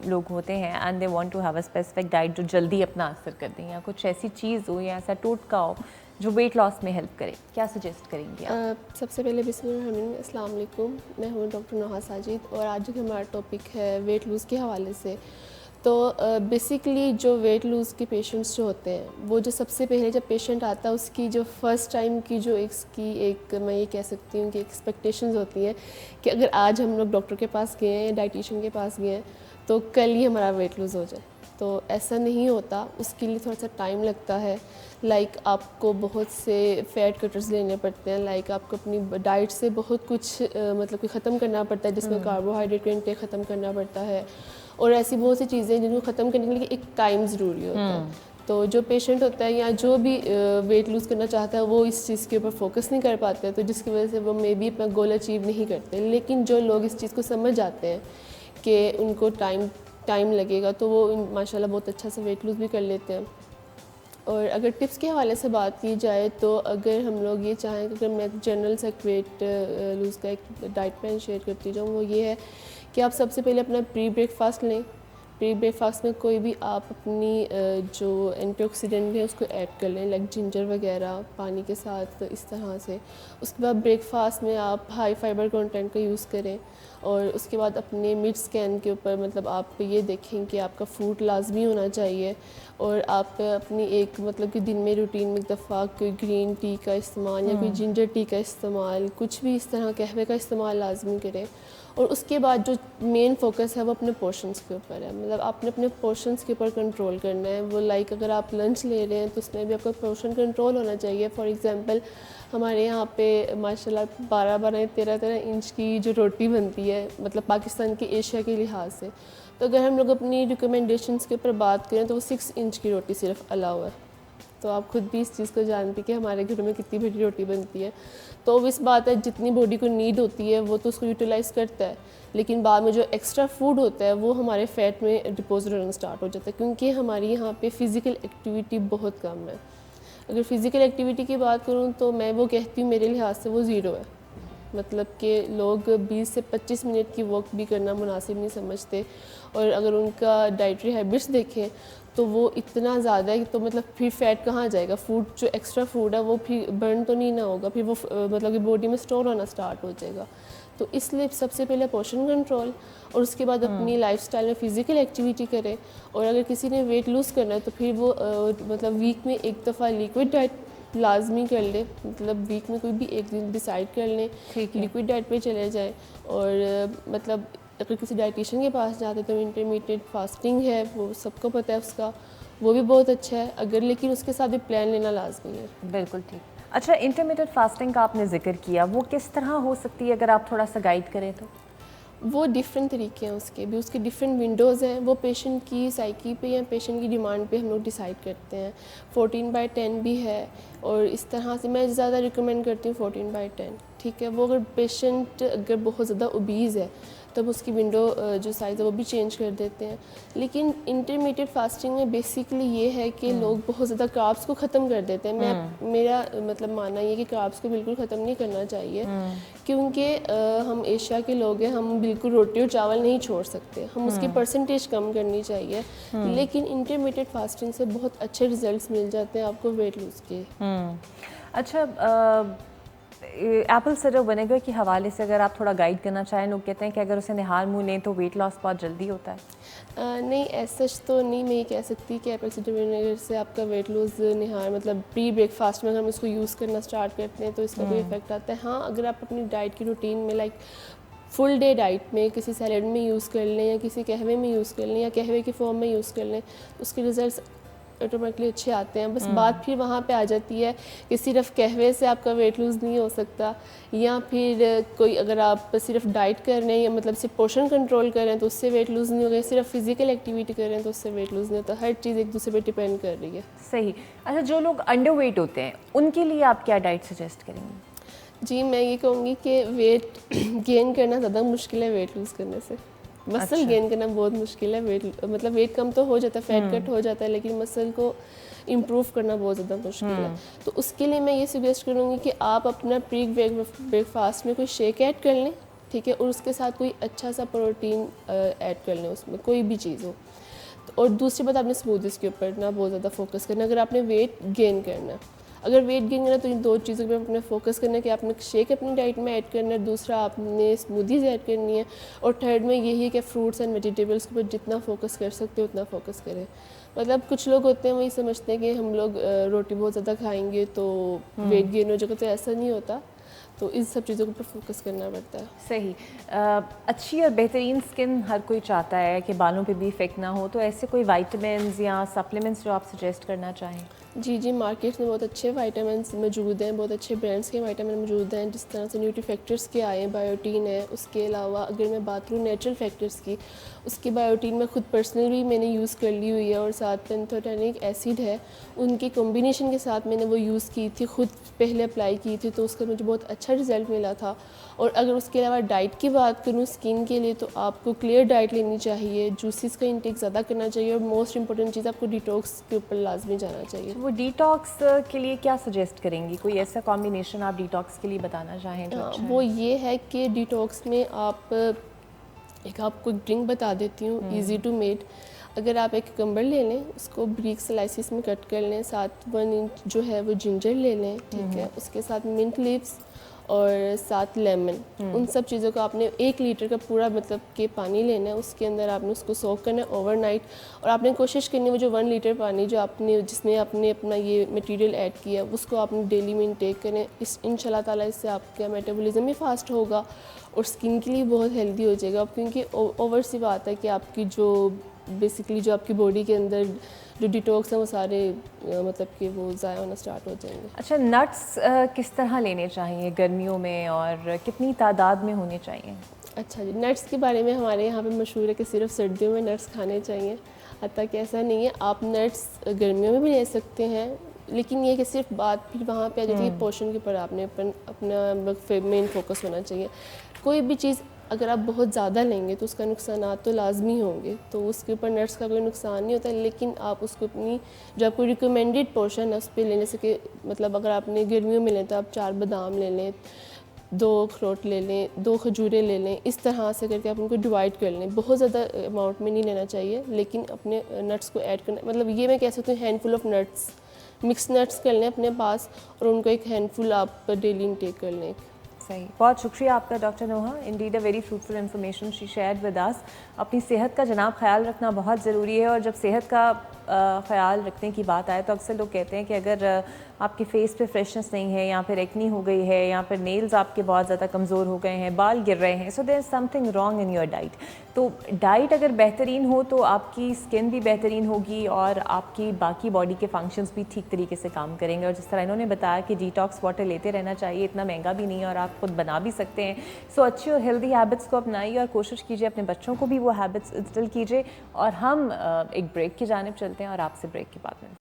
लोग होते हैं and they want to have a specific diet जो जल्दी अपना असर कर दें या कुछ ऐसी चीज़ हो या ऐसा टोटका हो जो वेट लॉस में हेल्प करे। क्या सजेस्ट करेंगी आप? सबसे पहले बिस्मिल्लाह, अस्सलाम वालेकुम। मैं हूँ डॉक्टर नोहा साजिद और आज जो हमारा टॉपिक है वेट लूज़ के हवाले से। तो बेसिकली जो वेट लूज़ के पेशेंट्स जो होते हैं वो जो सबसे पहले जब पेशेंट आता है उसकी जो फ़र्स्ट टाइम की जो इसकी एक मैं ये कह सकती हूँ कि एक्सपेक्टेशंस होती हैं कि अगर आज हम लोग डॉक्टर के पास गए हैं, डाइटिशियन के पास गए हैं तो कल ही हमारा वेट लूज़ हो जाए। तो ऐसा नहीं होता, उसके लिए थोड़ा सा टाइम लगता है। लाइक आपको बहुत से फैट कटर्स लेने पड़ते हैं, लाइक आपको अपनी डाइट से बहुत कुछ मतलब कि ख़त्म करना पड़ता है, जिसमें कार्बोहाइड्रेट का इंटेक ख़त्म करना पड़ता है, और ऐसी बहुत सी चीज़ें जिनको ख़त्म करने के लिए एक टाइम ज़रूरी होता है। तो जो पेशेंट होता है या जो भी वेट लूज़ करना चाहता है वो इस चीज़ के ऊपर फोकस नहीं कर पाते, तो जिसकी वजह से वो मे बी अपना गोल अचीव नहीं करते। लेकिन जो लोग इस चीज़ को समझ जाते हैं कि उनको टाइम लगेगा, तो वो माशाल्लाह बहुत अच्छा से वेट लूज़ भी कर लेते हैं। और अगर टिप्स के हवाले से बात की जाए तो अगर हम लोग ये चाहें कि अगर मैं जनरल सा वेट लूज़ का एक डाइट प्लान शेयर करती जाऊँ, वो ये है कि आप सबसे पहले अपना प्री ब्रेकफास्ट लें। प्री ब्रेकफास्ट में कोई भी आप अपनी जो एंटीऑक्सीडेंट है उसको ऐड कर लें, लाइक जिंजर वगैरह पानी के साथ, इस तरह से। उसके बाद ब्रेकफास्ट में आप हाई फाइबर कंटेंट का यूज़ करें, और उसके बाद अपने मिड स्कैन के ऊपर मतलब आप ये देखें कि आपका फ्रूट लाजमी होना चाहिए, और आप अपनी एक मतलब कि दिन में रूटीन में एक दफ़ा कोई ग्रीन टी का इस्तेमाल या कोई जिंजर टी का इस्तेमाल, कुछ भी इस तरह कहवे का इस्तेमाल लाजमी करें। और उसके बाद जो मेन फोकस है वो अपने पोर्शंस के ऊपर है, मतलब आपने अपने पोर्शंस के ऊपर कंट्रोल करना है। वो लाइक अगर आप लंच ले रहे हैं तो उसमें भी आपका पोर्शन कंट्रोल होना चाहिए। फॉर एग्जांपल हमारे यहाँ पे माशाल्लाह 12-12 13-13 इंच की जो रोटी बनती है, मतलब पाकिस्तान के एशिया के लिहाज से, तो अगर हम लोग अपनी रिकमेंडेशंस के ऊपर बात करें तो वो 6 इंच की रोटी सिर्फ अलाउ है। तो आप खुद भी इस चीज़ को जानती कि हमारे घरों में कितनी बड़ी रोटी बनती है। तो इस बात है, जितनी बॉडी को नीड होती है वो तो उसको यूटिलाइज़ करता है, लेकिन बाद में जो एक्स्ट्रा फूड होता है वो हमारे फैट में डिपोजिट होना स्टार्ट हो जाता है, क्योंकि हमारी यहाँ पे फ़िज़िकल एक्टिविटी बहुत कम है। अगर फ़िज़िकल एक्टिविटी की बात करूँ तो मैं वो कहती हूँ मेरे लिहाज से वो ज़ीरो है। मतलब कि लोग 20 से 25 मिनट की वॉक भी करना मुनासिब नहीं समझते, और अगर उनका डाइटरी हैबिट्स देखें तो वो इतना ज़्यादा है कि तो मतलब फिर फैट कहाँ जाएगा, फूड जो एक्स्ट्रा फूड है वो फिर बर्न तो नहीं ना होगा, फिर वो मतलब कि बॉडी में स्टोर होना स्टार्ट हो जाएगा। तो इसलिए सबसे पहले पोर्शन कंट्रोल, और उसके बाद अपनी लाइफस्टाइल में फ़िज़िकल एक्टिविटी करें। और अगर किसी ने वेट लूज़ करना है तो फिर वो मतलब वीक में एक दफ़ा लिक्विड डाइट लाजमी कर ले, मतलब वीक में कोई भी एक दिन डिसाइड कर लें, लिक्विड डाइट पे चले जाएं। और मतलब अगर किसी डाइटिशियन के पास जाते तो इंटरमीडिएट फास्टिंग है, वो सबको पता है उसका, वो भी बहुत अच्छा है अगर, लेकिन उसके साथ भी प्लान लेना लाजमी है। बिल्कुल ठीक। अच्छा, इंटरमीडिएट फास्टिंग का आपने जिक्र किया, वो किस तरह हो सकती है, अगर आप थोड़ा सा गाइड करें तो? वो डिफरेंट तरीके हैं उसके भी, उसके डिफरेंट विंडोज़ हैं, वो पेशेंट की साइकी पे या पेशेंट की डिमांड पे हम लोग डिसाइड करते हैं। 14/10 भी है, और इस तरह से मैं ज़्यादा रिकमेंड करती हूँ 14/10। ठीक है, वो अगर पेशेंट अगर बहुत ज़्यादा ओबीज़ है तब उसकी विंडो जो साइज़ है वो भी चेंज कर देते हैं। लेकिन इंटरमीडिएट फास्टिंग में बेसिकली ये है कि लोग बहुत ज़्यादा कार्ब्स को ख़त्म कर देते हैं। मेरा मतलब मानना ये है कि कार्ब्स को बिल्कुल ख़त्म नहीं करना चाहिए, क्योंकि हम एशिया के लोग हैं, हम बिल्कुल रोटी और चावल नहीं छोड़ सकते, हम उसकी परसेंटेज कम करनी चाहिए। लेकिन इंटरमीडिएट फास्टिंग से बहुत अच्छे रिजल्ट्स मिल जाते हैं आपको वेट लूज़ के। अच्छा, एप्पल साइडर विनेगर के हवाले से अगर आप थोड़ा गाइड करना चाहें, लोग कहते हैं कि अगर उसे निहाल मुँह लें तो वेट लॉस बहुत जल्दी होता है। नहीं, ऐसा तो नहीं मैं ये कह सकती कि एप्पल साइडर विनेगर से आपका वेट लूज़ निहार मतलब प्री ब्रेकफास्ट में अगर हम इसको यूज़ करना स्टार्ट करते हैं तो इसका कोई इफेक्ट आता है। हाँ, अगर आप अपनी डाइट की रूटीन में लाइक फुल डे डाइट में किसी सैलेड में यूज़ कर लें या किसी कहवे में यूज़ कर लें या कहवे की फॉर्म में यूज़ कर लें, तो उसके रिजल्ट्स ऑटोमेटिकली अच्छे आते हैं। बस बात फिर वहाँ पे आ जाती है कि सिर्फ कहवे से आपका वेट लूज़ नहीं हो सकता, या फिर कोई अगर आप सिर्फ डाइट कर रहे हैं या मतलब सिर्फ पोर्शन कंट्रोल कर रहे हैं तो उससे वेट लूज़ नहीं होगा, सिर्फ फिजिकल एक्टिविटी कर रहे हैं तो उससे वेट लूज़ नहीं होता। हर चीज़ एक दूसरे पे डिपेंड कर रही है। सही। अच्छा, जो लोग अंडर वेट होते हैं उनके लिए आप क्या डाइट सजेस्ट करेंगे? जी, मैं ये कहूँगी कि वेट गेन करना ज़्यादा मुश्किल है वेट लूज़ करने से। मसल गेन करना बहुत मुश्किल है, मतलब वेट कम तो हो जाता है, फैट कट हो जाता है, लेकिन मसल को इम्प्रूव करना बहुत ज़्यादा मुश्किल है। तो उसके लिए मैं ये सजेस्ट करूँगी कि आप अपना प्री ब्रेकफास्ट में कोई शेक ऐड कर लें, ठीक है, और उसके साथ कोई अच्छा सा प्रोटीन ऐड कर लें, उसमें कोई भी चीज़ हो। और दूसरी बात, आपने स्मूदीज़ के ऊपर ना बहुत ज़्यादा फोकस करना अगर आपने वेट गेन करना है। अगर वेट गेन करना है तो इन दो चीज़ों पे अपने फोकस करना है कि आपने शेक अपनी डाइट में ऐड करना है, दूसरा आपने स्मूदीज़ ऐड करनी है, और थर्ड में यही है कि फ्रूट्स एंड वेजिटेबल्स के ऊपर जितना फोकस कर सकते हो उतना फोकस करें। मतलब कुछ लोग होते हैं वही समझते हैं कि हम लोग रोटी बहुत ज़्यादा खाएंगे तो वेट गेन हो जाएगा, तो ऐसा नहीं होता। तो इन सब चीज़ों के ऊपर फोकस करना पड़ता है। सही। अच्छी और बेहतरीन स्किन हर कोई चाहता है कि बालों पे भी इफेक्ट ना हो, तो ऐसे कोई विटामिन्स या सप्लीमेंट्स जो आप सजेस्ट करना चाहें? जी जी, मार्केट में बहुत अच्छे विटामिन्स मौजूद हैं, बहुत अच्छे ब्रांड्स के विटामिन मौजूद हैं, जिस तरह से न्यूट्री फैक्टर्स के आए हैं, बायोटीन है। उसके अलावा अगर मैं बात करूँ नेचुरल फैक्टर्स की, उसकी बायोटीन में खुद पर्सनली मैंने यूज़ कर ली हुई है, और साथ पेंथोटेनिक एसिड है, उनके कॉम्बिनेशन के साथ मैंने वो यूज़ की थी, खुद पहले अप्लाई की थी, तो उसका मुझे बहुत अच्छा रिजल्ट मिला था। और अगर उसके अलावा डाइट की बात करूँ स्किन के लिए, तो आपको क्लियर डाइट लेनी चाहिए, जूसेस का इंटेक ज़्यादा करना चाहिए, और मोस्ट इंपॉर्टेंट चीज़ आपको डिटॉक्स के ऊपर लाजमी जाना चाहिए। वो डिटॉक्स के लिए क्या सजेस्ट करेंगी? कोई ऐसा कॉम्बिनेशन आप डिटॉक्स के लिए बताना चाहें जो अच्छा वो है? ये है कि डिटॉक्स में आप एक आपको ड्रिंक बता देती हूँ, इजी टू मेड। अगर आप एक कम्बर ले लें, उसको ब्रीक स्लाइसिस में कट कर लें, साथ 1 इंच जो है वो जिंजर ले लें, ठीक है, उसके साथ मिंट लीव्स और साथ लेमन, उन सब चीज़ों को आपने 1 लीटर का पूरा मतलब कि पानी लेना है, उसके अंदर आपने उसको सोक करना है ओवरनाइट, और आपने कोशिश करनी है वो जो 1 लीटर पानी जो आपने जिसमें आपने अपना ये मटेरियल ऐड किया उसको आपने डेली में इंटेक करें। इस इंशाल्लाह ताला इससे आपका मेटाबॉलिज्म भी फास्ट होगा और स्किन के लिए बहुत हेल्दी हो जाएगा, क्योंकि ओवर सी बात है कि आपकी जो बेसिकली जो आपकी बॉडी के अंदर जो डिटॉक्स हैं वो सारे मतलब कि वो ज़ाया होना स्टार्ट हो जाएंगे। अच्छा, नट्स किस तरह लेने चाहिए गर्मियों में और कितनी तादाद में होने चाहिए? अच्छा जी, नट्स के बारे में हमारे यहाँ पे मशहूर है कि सिर्फ सर्दियों में नट्स खाने चाहिए, हत्ता कि ऐसा नहीं है, आप नट्स गर्मियों में भी ले सकते हैं, लेकिन ये कि सिर्फ बात फिर वहाँ पे आ जाती है पोर्शन के ऊपर आपने अपना मेन फोकस होना चाहिए। कोई भी चीज़ अगर आप बहुत ज़्यादा लेंगे तो उसका नुकसान तो लाजमी होंगे, तो उसके ऊपर नट्स का कोई नुकसान नहीं होता, लेकिन आप उसको अपनी जो आपको रिकमेंडेड पोर्शन है उस पर लेने से कि मतलब अगर आपने गर्मियों में लें तो आप 4 बादाम ले लें, 2 अखरोट ले लें, 2 खजूरें ले लें, इस तरह से करके आप उनको डिवाइड कर लें। बहुत ज़्यादा अमाउंट में नहीं लेना चाहिए, लेकिन अपने नट्स को ऐड करना, मतलब ये मैं कह सकती हूँ handful of nuts, mix nuts कर लें अपने पास और उनको एक हैंडफुल आप डेली इंटेक कर लें। सही, बहुत शुक्रिया आपका doctor Noha, indeed a very fruitful information she shared with us. अपनी सेहत का जनाब ख्याल रखना बहुत ज़रूरी है, और जब सेहत का ख्याल रखने की बात आए तो अक्सर लोग कहते हैं कि अगर आपके फेस पे फ्रेशनेस नहीं है, या फिर एक्नी हो गई है, या फिर नेल्स आपके बहुत ज़्यादा कमज़ोर हो गए हैं, बाल गिर रहे हैं, so there is something wrong in your diet. तो डाइट अगर बेहतरीन हो तो आपकी स्किन भी बेहतरीन होगी और आपकी बाकी बॉडी के फंक्शंस भी ठीक तरीके से काम करेंगे। और जिस तरह इन्होंने बताया कि डिटॉक्स वाटर लेते रहना चाहिए, इतना महंगा भी नहीं है और आप खुद बना भी सकते हैं। सो अच्छी और हेल्दी हैबिट्स को अपनाइए और कोशिश कीजिए अपने बच्चों को भी वो हैबिट्स इंस्टिल कीजिए। और हम एक ब्रेक की जानिब चलते हैं और आपसे ब्रेक के बाद में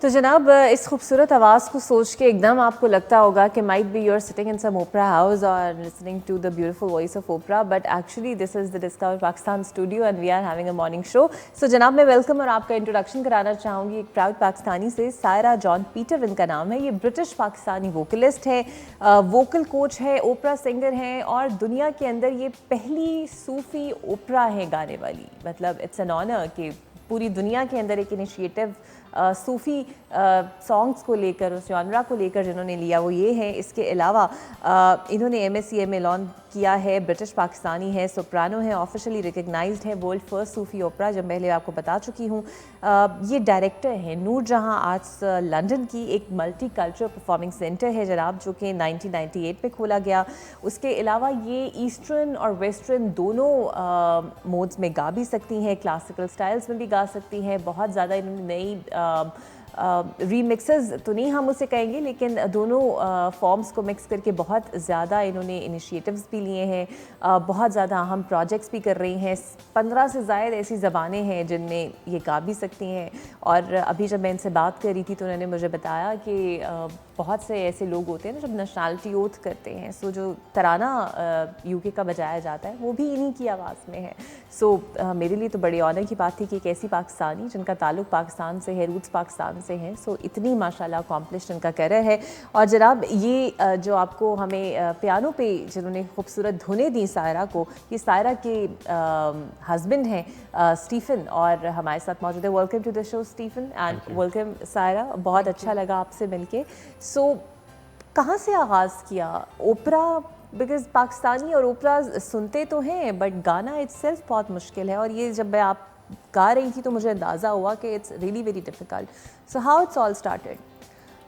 तो जनाब, इस खूबसूरत आवाज़ को सोच के एकदम आपको लगता होगा कि might be you're sitting in some opera house और listening to the beautiful voice of opera, but actually this is the discover Pakistan studio and we are having a morning show. So जनाब, मैं वेलकम और आपका इंट्रोडक्शन कराना चाहूँगी एक प्राउड पाकिस्तानी से। सायरा जॉन पीटर इनका नाम है। ये ब्रिटिश पाकिस्तानी वोकलिस्ट है, वोकल कोच है, ओपरा सिंगर हैं और दुनिया के अंदर ये पहली सूफ़ी ओपरा है गाने वाली। मतलब इट्स एन ऑनर कि पूरी दुनिया के अंदर एक इनिशिएटिव सूफ़ी सॉन्ग्स को लेकर, उस जॉनरा को लेकर जिन्होंने लिया वो ये है। इसके अलावा इन्होंने MSCMA लॉन्च किया है, ब्रिटिश पाकिस्तानी है, सोप्रानो है, ऑफिशियली रिकग्नाइज्ड है, वर्ल्ड फर्स्ट सूफ़ी ओपरा, जब पहले आपको बता चुकी हूँ। ये डायरेक्टर हैं नूर जहाँ आर्ट्स लंदन की, एक मल्टी कल्चरल परफॉर्मिंग सेंटर है जनाब, जो कि 1998 में खोला गया। उसके अलावा ये ईस्टर्न और वेस्टर्न दोनों मोड्स में गा भी सकती हैं, क्लासिकल स्टाइल्स में भी गा सकती हैं। बहुत ज़्यादा इन्होंने नई रीमिक्सेस तो नहीं हम उसे कहेंगे, लेकिन दोनों फॉर्म्स को मिक्स करके बहुत ज़्यादा इन्होंने इनिशिएटिव्स भी लिए हैं, बहुत ज़्यादा अहम प्रोजेक्ट्स भी कर रही हैं। 15 से ज़ायद ऐसी ज़बानें हैं जिनमें ये गा भी सकती हैं। और अभी जब मैं इनसे बात कर रही थी तो उन्होंने मुझे बताया कि बहुत से ऐसे लोग होते हैं ना जब नेशनलिटी ओथ करते हैं, सो जो तराना UK का बजाया जाता है वो भी इन्हीं की आवाज़ में है। सो मेरे लिए तो बड़ी ऑनर की बात थी कि एक ऐसी पाकिस्तानी जिनका ताल्लुक़ पाकिस्तान से है, रूट्स पाकिस्तान से हैं, सो इतनी माशाल्लाह अकॉम्प्लिश्ड इनका करियर है। और जनाब ये जो आपको हमें पियानो पे जिन्होंने खूबसूरत धुनें दी सायरा को, ये सायरा के हस्बैंड हैं स्टीफ़न, और हमारे साथ मौजूद है। Welcome to the show Stephen and welcome Saira, बहुत अच्छा लगा आपसे मिलके। सो कहाँ से आगाज़ किया ओपरा? बिकॉज़ पाकिस्तानी और ओपरा सुनते तो हैं बट गाना इट्सेल्फ बहुत मुश्किल है, और ये जब मैं आप गा रही थी तो मुझे अंदाज़ा हुआ कि it's really very difficult. So how it's all started?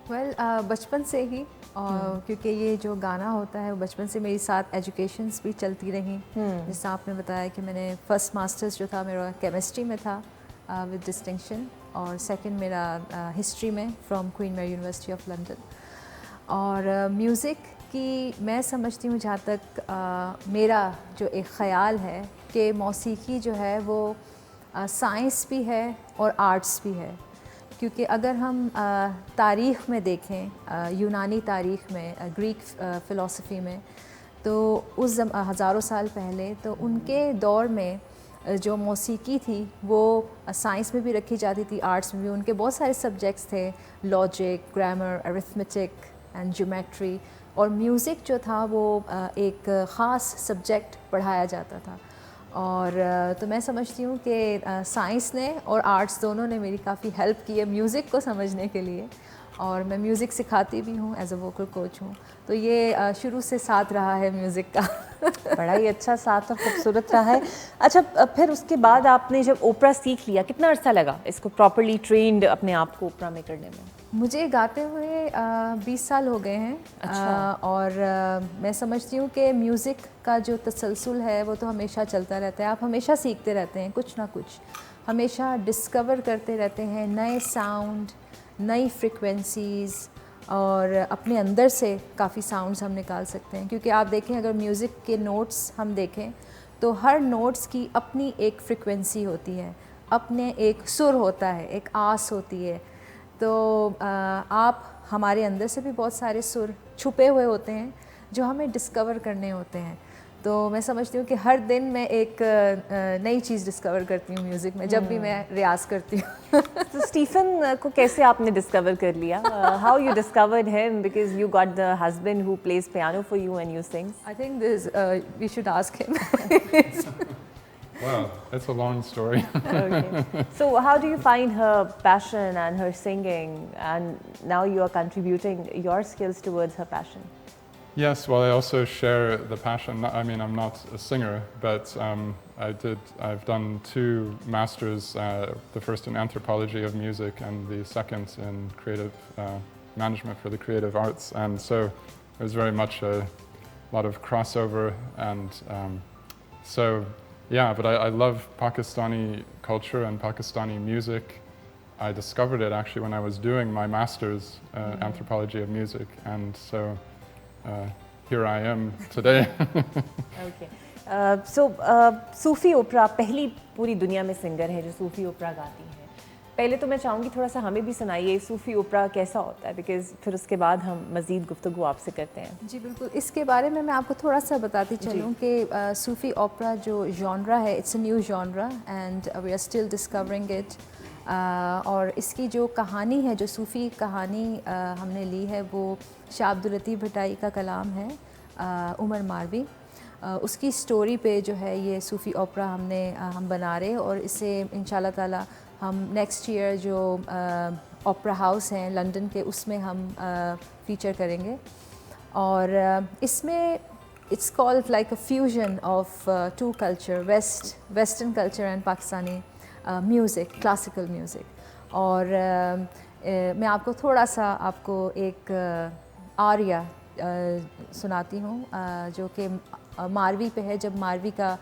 Well बचपन से ही, और क्योंकि ये जो गाना होता है वो बचपन से मेरे साथ एजुकेशंस भी चलती रहीं। जैसे आपने बताया कि मैंने फ़र्स्ट मास्टर्स जो था मेरा केमिस्ट्री में था विद डिस्टिंक्शन, और सेकंड मेरा हिस्ट्री में from Queen Mary University of London. और म्यूज़िक की मैं समझती हूँ, जहाँ तक मेरा जो एक ख़याल है कि मौसीकी जो है वो साइंस भी है और आर्ट्स भी है। क्योंकि अगर हम तारीख़ में देखें, यूनानी तारीख़ में, ग्रीक फ़िलासफ़ी में, तो उस हज़ारों साल पहले तो उनके दौर में जो मौसीकी थी वो साइंस में भी रखी जाती थी, आर्ट्स में भी। उनके बहुत सारे सब्जेक्ट्स थे, logic, grammar, arithmetic and geometry, और म्यूज़िक जो था वो एक ख़ास सब्जेक्ट पढ़ाया जाता था। और तो मैं समझती हूँ कि साइंस ने और आर्ट्स दोनों ने मेरी काफ़ी हेल्प की है म्यूज़िक को समझने के लिए, और मैं म्यूज़िक सिखाती भी हूँ, एज अ वोकल कोच हूँ। तो ये शुरू से साथ रहा है म्यूज़िक का। बड़ा ही अच्छा साथ और खूबसूरत रहा है। अच्छा, फिर उसके बाद आपने जब ओपरा सीख लिया, कितना अर्सा लगा इसको प्रॉपर्ली ट्रेंड अपने आप को ओपरा में करने में? मुझे गाते हुए 20 साल हो गए हैं। अच्छा। और मैं समझती हूँ कि म्यूज़िक का जो तसलसल है वो तो हमेशा चलता रहता है। आप हमेशा सीखते रहते हैं कुछ ना कुछ, हमेशा डिस्कवर करते रहते हैं नए साउंड, नई फ्रिक्वेंसीज़, और अपने अंदर से काफ़ी साउंड्स हम निकाल सकते हैं। क्योंकि आप देखें, अगर म्यूज़िक के नोट्स हम देखें तो हर नोट्स की अपनी एक फ्रिक्वेंसी होती है, अपने एक सुर होता है, एक आस होती है। तो आप हमारे अंदर से भी बहुत सारे सुर छुपे हुए होते हैं जो हमें डिस्कवर करने होते हैं। तो मैं समझती हूँ कि हर दिन मैं एक नई चीज़ डिस्कवर करती हूँ म्यूज़िक में, जब भी मैं रियाज करती हूँ। तो स्टीफन को कैसे आपने डिस्कवर कर लिया? How you discovered him? Because you got the husband who plays piano for you and you sings. I think this we should ask him. Well, it's a long story. Okay. So how do you find her passion and her singing, and now you are contributing your skills towards her passion? Yes, well, I also share the passion. I mean, I'm not a singer, but I've done 2 masters, the first in anthropology of music and the second in creative management for the creative arts. And so there's very much a lot of crossover, and so yeah, but I love Pakistani culture and Pakistani music. I discovered it actually when I was doing my master's anthropology of music, and so here I am today. Okay. So सूफ़ी ओपरा पहली पूरी दुनिया में सिंगर है जो सूफ़ी ओपरा गाती हैं। पहले तो मैं चाहूँगी थोड़ा सा हमें भी सुनाइए सूफ़ी ओपरा कैसा होता है, बिकॉज़ फिर उसके बाद हम मज़ीद गुफ्तगू आपसे करते हैं। जी बिल्कुल, इसके बारे में मैं आपको थोड़ा सा बताती चलूँ कि सूफ़ी ओपरा जो जॉनरा है, it's a new genre and we are still discovering it. और इसकी जो कहानी है, जो सूफ़ी कहानी हमने ली है, वो शाह अब्दुल लतीफ़ भट्टाई का कलाम है, उमर मारवी। उसकी स्टोरी पे जो है ये सूफ़ी ओपरा हम बना रहे, और इसे इंशाल्लाह ताला हम नेक्स्ट ईयर जो ओपेरा हाउस हैं लंदन के उसमें हम फीचर करेंगे। और इसमें it's called like a fusion of two culture, western culture and Pakistani music, classical music. और मैं आपको थोड़ा सा एक आर्या सुनाती हूँ जो कि मारवी पे है, जब मारवी का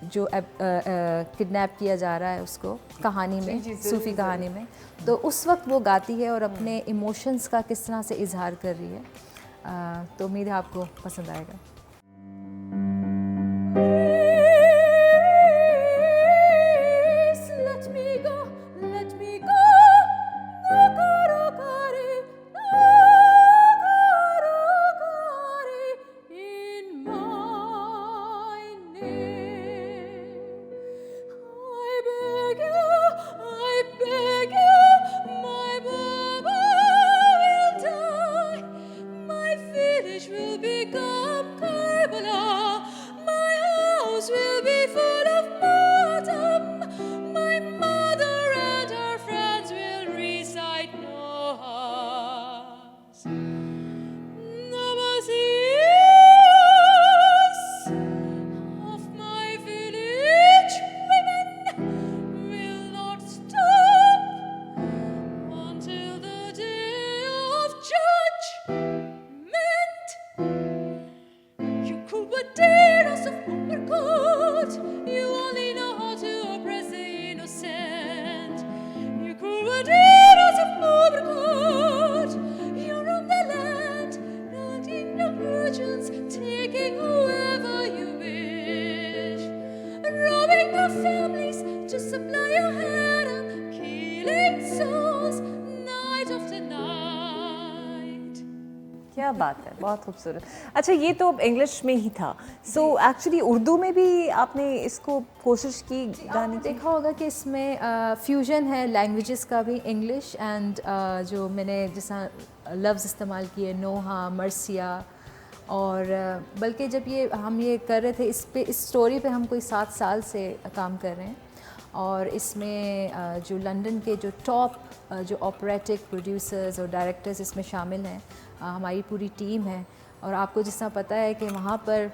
जो किडनैप किया जा रहा है उसको कहानी में, सूफ़ी कहानी में, तो उस वक्त वो गाती है और अपने इमोशंस का किस तरह से इजहार कर रही है। तो उम्मीद है आपको पसंद आएगा। क्या बात है, बहुत खूबसूरत। अच्छा, ये तो इंग्लिश में ही था, सो एक्चुअली उर्दू में भी आपने इसको कोशिश की गाने की? देखा होगा कि इसमें फ्यूजन है लैंग्वेजेस का भी, इंग्लिश एंड जो मैंने जैसा लफ्ज़ इस्तेमाल किए, नोहा, मर्सिया, और बल्कि जब हम ये कर रहे थे इस स्टोरी पे हम कोई 7 साल से काम कर रहे हैं। और इसमें जो लंदन के जो टॉप जो ऑपरेटिक प्रोड्यूसर्स और डायरेक्टर्स इसमें शामिल हैं, हमारी पूरी टीम है। और आपको जिस तरह पता है कि वहाँ पर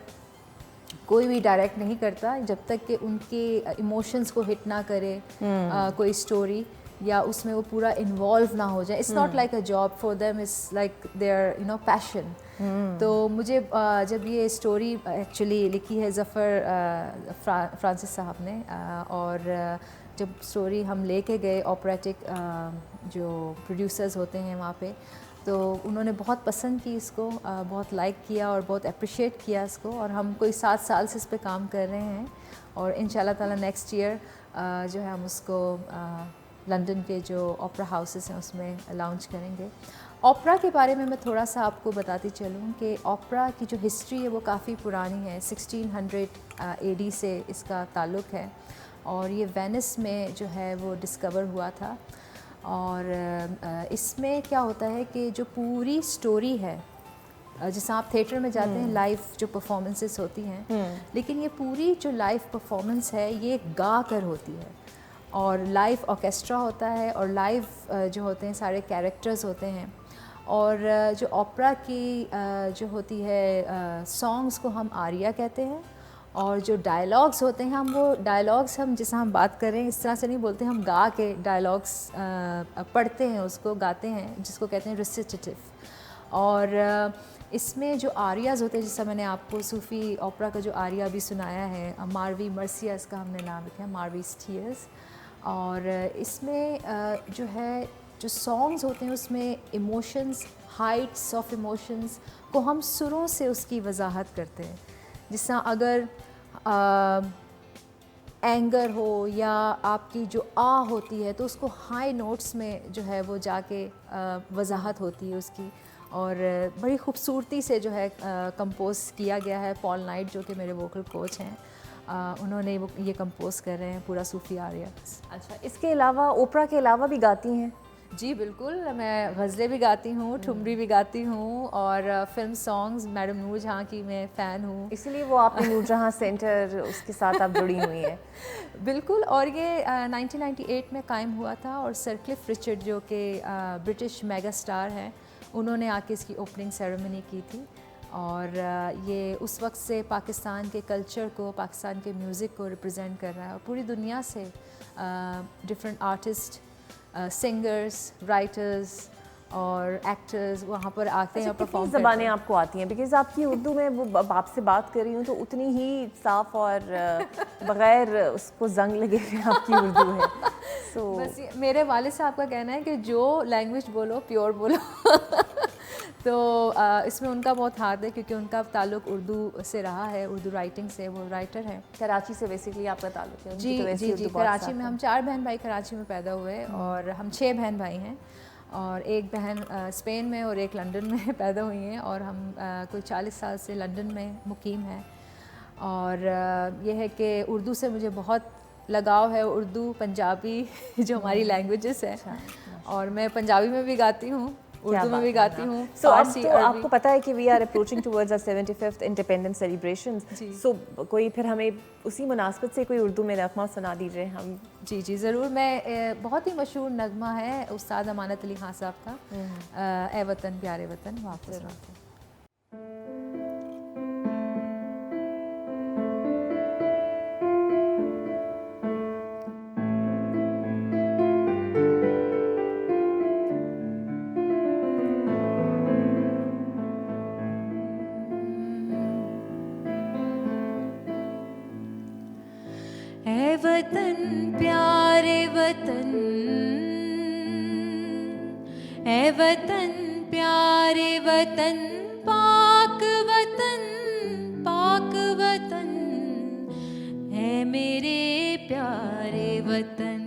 कोई भी डायरेक्ट नहीं करता जब तक कि उनके इमोशंस को हिट ना करे कोई स्टोरी, या उसमें वो पूरा इन्वॉल्व ना हो जाए। It's not like a job for them, it's like their passion. तो मुझे जब ये स्टोरी एक्चुअली लिखी है ज़फ़र फ्रांसिस साहब ने, और जब स्टोरी हम लेके गए ऑपरेटिक जो प्रोड्यूसर्स होते हैं वहाँ पे, तो उन्होंने बहुत पसंद की इसको, बहुत लाइक किया और बहुत अप्रिशिएट किया इसको। और हम कोई 7 साल से इस पे काम कर रहे हैं, और इंशाल्लाह ताला नेक्स्ट ईयर जो है हम उसको लंदन के जो ओपेरा हाउसेस हैं उसमें लॉन्च करेंगे। ओपेरा के बारे में मैं थोड़ा सा आपको बताती चलूँ कि ओपेरा की जो हिस्ट्री है वो काफ़ी पुरानी है, 1600 AD से इसका ताल्लुक़ है। और ये वेनिस में जो है वो डिस्कवर हुआ था। और इसमें क्या होता है कि जो पूरी स्टोरी है, जैसे आप थिएटर में जाते हैं लाइव जो परफॉर्मेंसेस होती हैं, लेकिन ये पूरी जो लाइव परफॉर्मेंस है ये गा कर होती है, और लाइव ऑर्केस्ट्रा होता है, और लाइव जो होते हैं सारे कैरेक्टर्स होते हैं। और जो ओपेरा की जो होती है सॉन्ग्स को हम आरिया कहते हैं, और जो डायलॉग्स होते हैं हम वो डायलॉग्स हम जैसा हम बात कर रहे हैं इस तरह से नहीं बोलते, हम गा के डायलॉग्स पढ़ते हैं, उसको गाते हैं, जिसको कहते हैं रिसिटेटिव। और इसमें जो आरियाज़ होते हैं, जैसा मैंने आपको सूफ़ी ओपेरा का जो आरिया भी सुनाया है, मारवी मर्सिया इसका हमने नाम रखा है, मारवीज़ टीयर्स। और इसमें जो है जो सॉन्ग्स होते हैं उसमें इमोशंस, हाइट्स ऑफ इमोशंस को हम सुरों से उसकी वजाहत करते हैं। जिस तरह अगर एंगर हो या आपकी जो आ होती है, तो उसको हाई नोट्स में जो है वो जाके वजाहत होती है उसकी, और बड़ी खूबसूरती से जो है कंपोज किया गया है। पॉल नाइट जो कि मेरे वोकल कोच हैं, उन्होंने वो ये कंपोज कर रहे हैं पूरा सूफ़ी आरिया। अच्छा, इसके अलावा ओपेरा के अलावा भी गाती हैं? जी बिल्कुल, मैं गज़लें भी गाती हूँ, ठुमरी भी गाती हूँ और फ़िल्म सॉन्ग्स मैडम नूर जहाँ की मैं फ़ैन हूँ। इसलिए वो आपने नूरजहाँ सेंटर उसके साथ आप जुड़ी हुई हैं। बिल्कुल, और ये 1998 में कायम हुआ था और सर क्लिफ रिचर्ड जो कि ब्रिटिश मेगा स्टार हैं, उन्होंने आके इसकी ओपनिंग सेरेमनी की थी और ये उस वक्त से पाकिस्तान के कल्चर को, पाकिस्तान के म्यूज़िक को रिप्रेजेंट कर रहा है और पूरी दुनिया से डिफरेंट आर्टिस्ट, सिंगर्स, राइटर्स और एक्टर्स वहाँ पर आते हैं और परफॉर्म करते हैं। ज़बानें आपको आती हैं? बिकॉज़ आपकी उर्दू में वो आपसे बात कर रही हूँ तो उतनी ही साफ और बग़ैर उसको ज़ंग लगे हुए आपकी उर्दू है। सो बस ये मेरे वालिद साहब का कहना है कि जो लैंग्वेज बोलो प्योर बोलो। तो इसमें उनका बहुत हाथ है क्योंकि उनका ताल्लुक़ उर्दू से रहा है, उर्दू राइटिंग से, वो राइटर हैं। कराची से बेसिकली आपका ताल्लुक़ है? उनकी जी तो वैसे जी उर्दू जी, बहुत कराची साफ में है। हम 4 बहन भाई कराची में पैदा हुए और हम 6 बहन भाई हैं और एक बहन स्पेन में और एक लंदन में पैदा हुई हैं और हम कोई 40 साल से लंदन में मुकीम हैं। और ये है कि उर्दू से मुझे बहुत लगाव है, उर्दू, पंजाबी जो हमारी लैंग्वेजेस हैं और मैं पंजाबी में भी गाती हूँ, उर्दू में भी गाती हूँ, सो अब फारसी, तो अरबी। आपको पता है कि we are approaching towards our 75th independence celebrations. जी। सो कोई फिर हमें उसी मुनासबत से कोई उर्दू में नगमा सुना दीजिए हम। जी जी ज़रूर। मैं बहुत ही मशहूर नगमा है उस्ताद अमानत अली खान साहब का, ए वतन प्यारे वतन, वो आपको सुनाते हैं। ऐ वतन प्यारे वतन, ऐ वतन प्यारे वतन, पाक वतन, पाक वतन, है मेरे प्यारे वतन,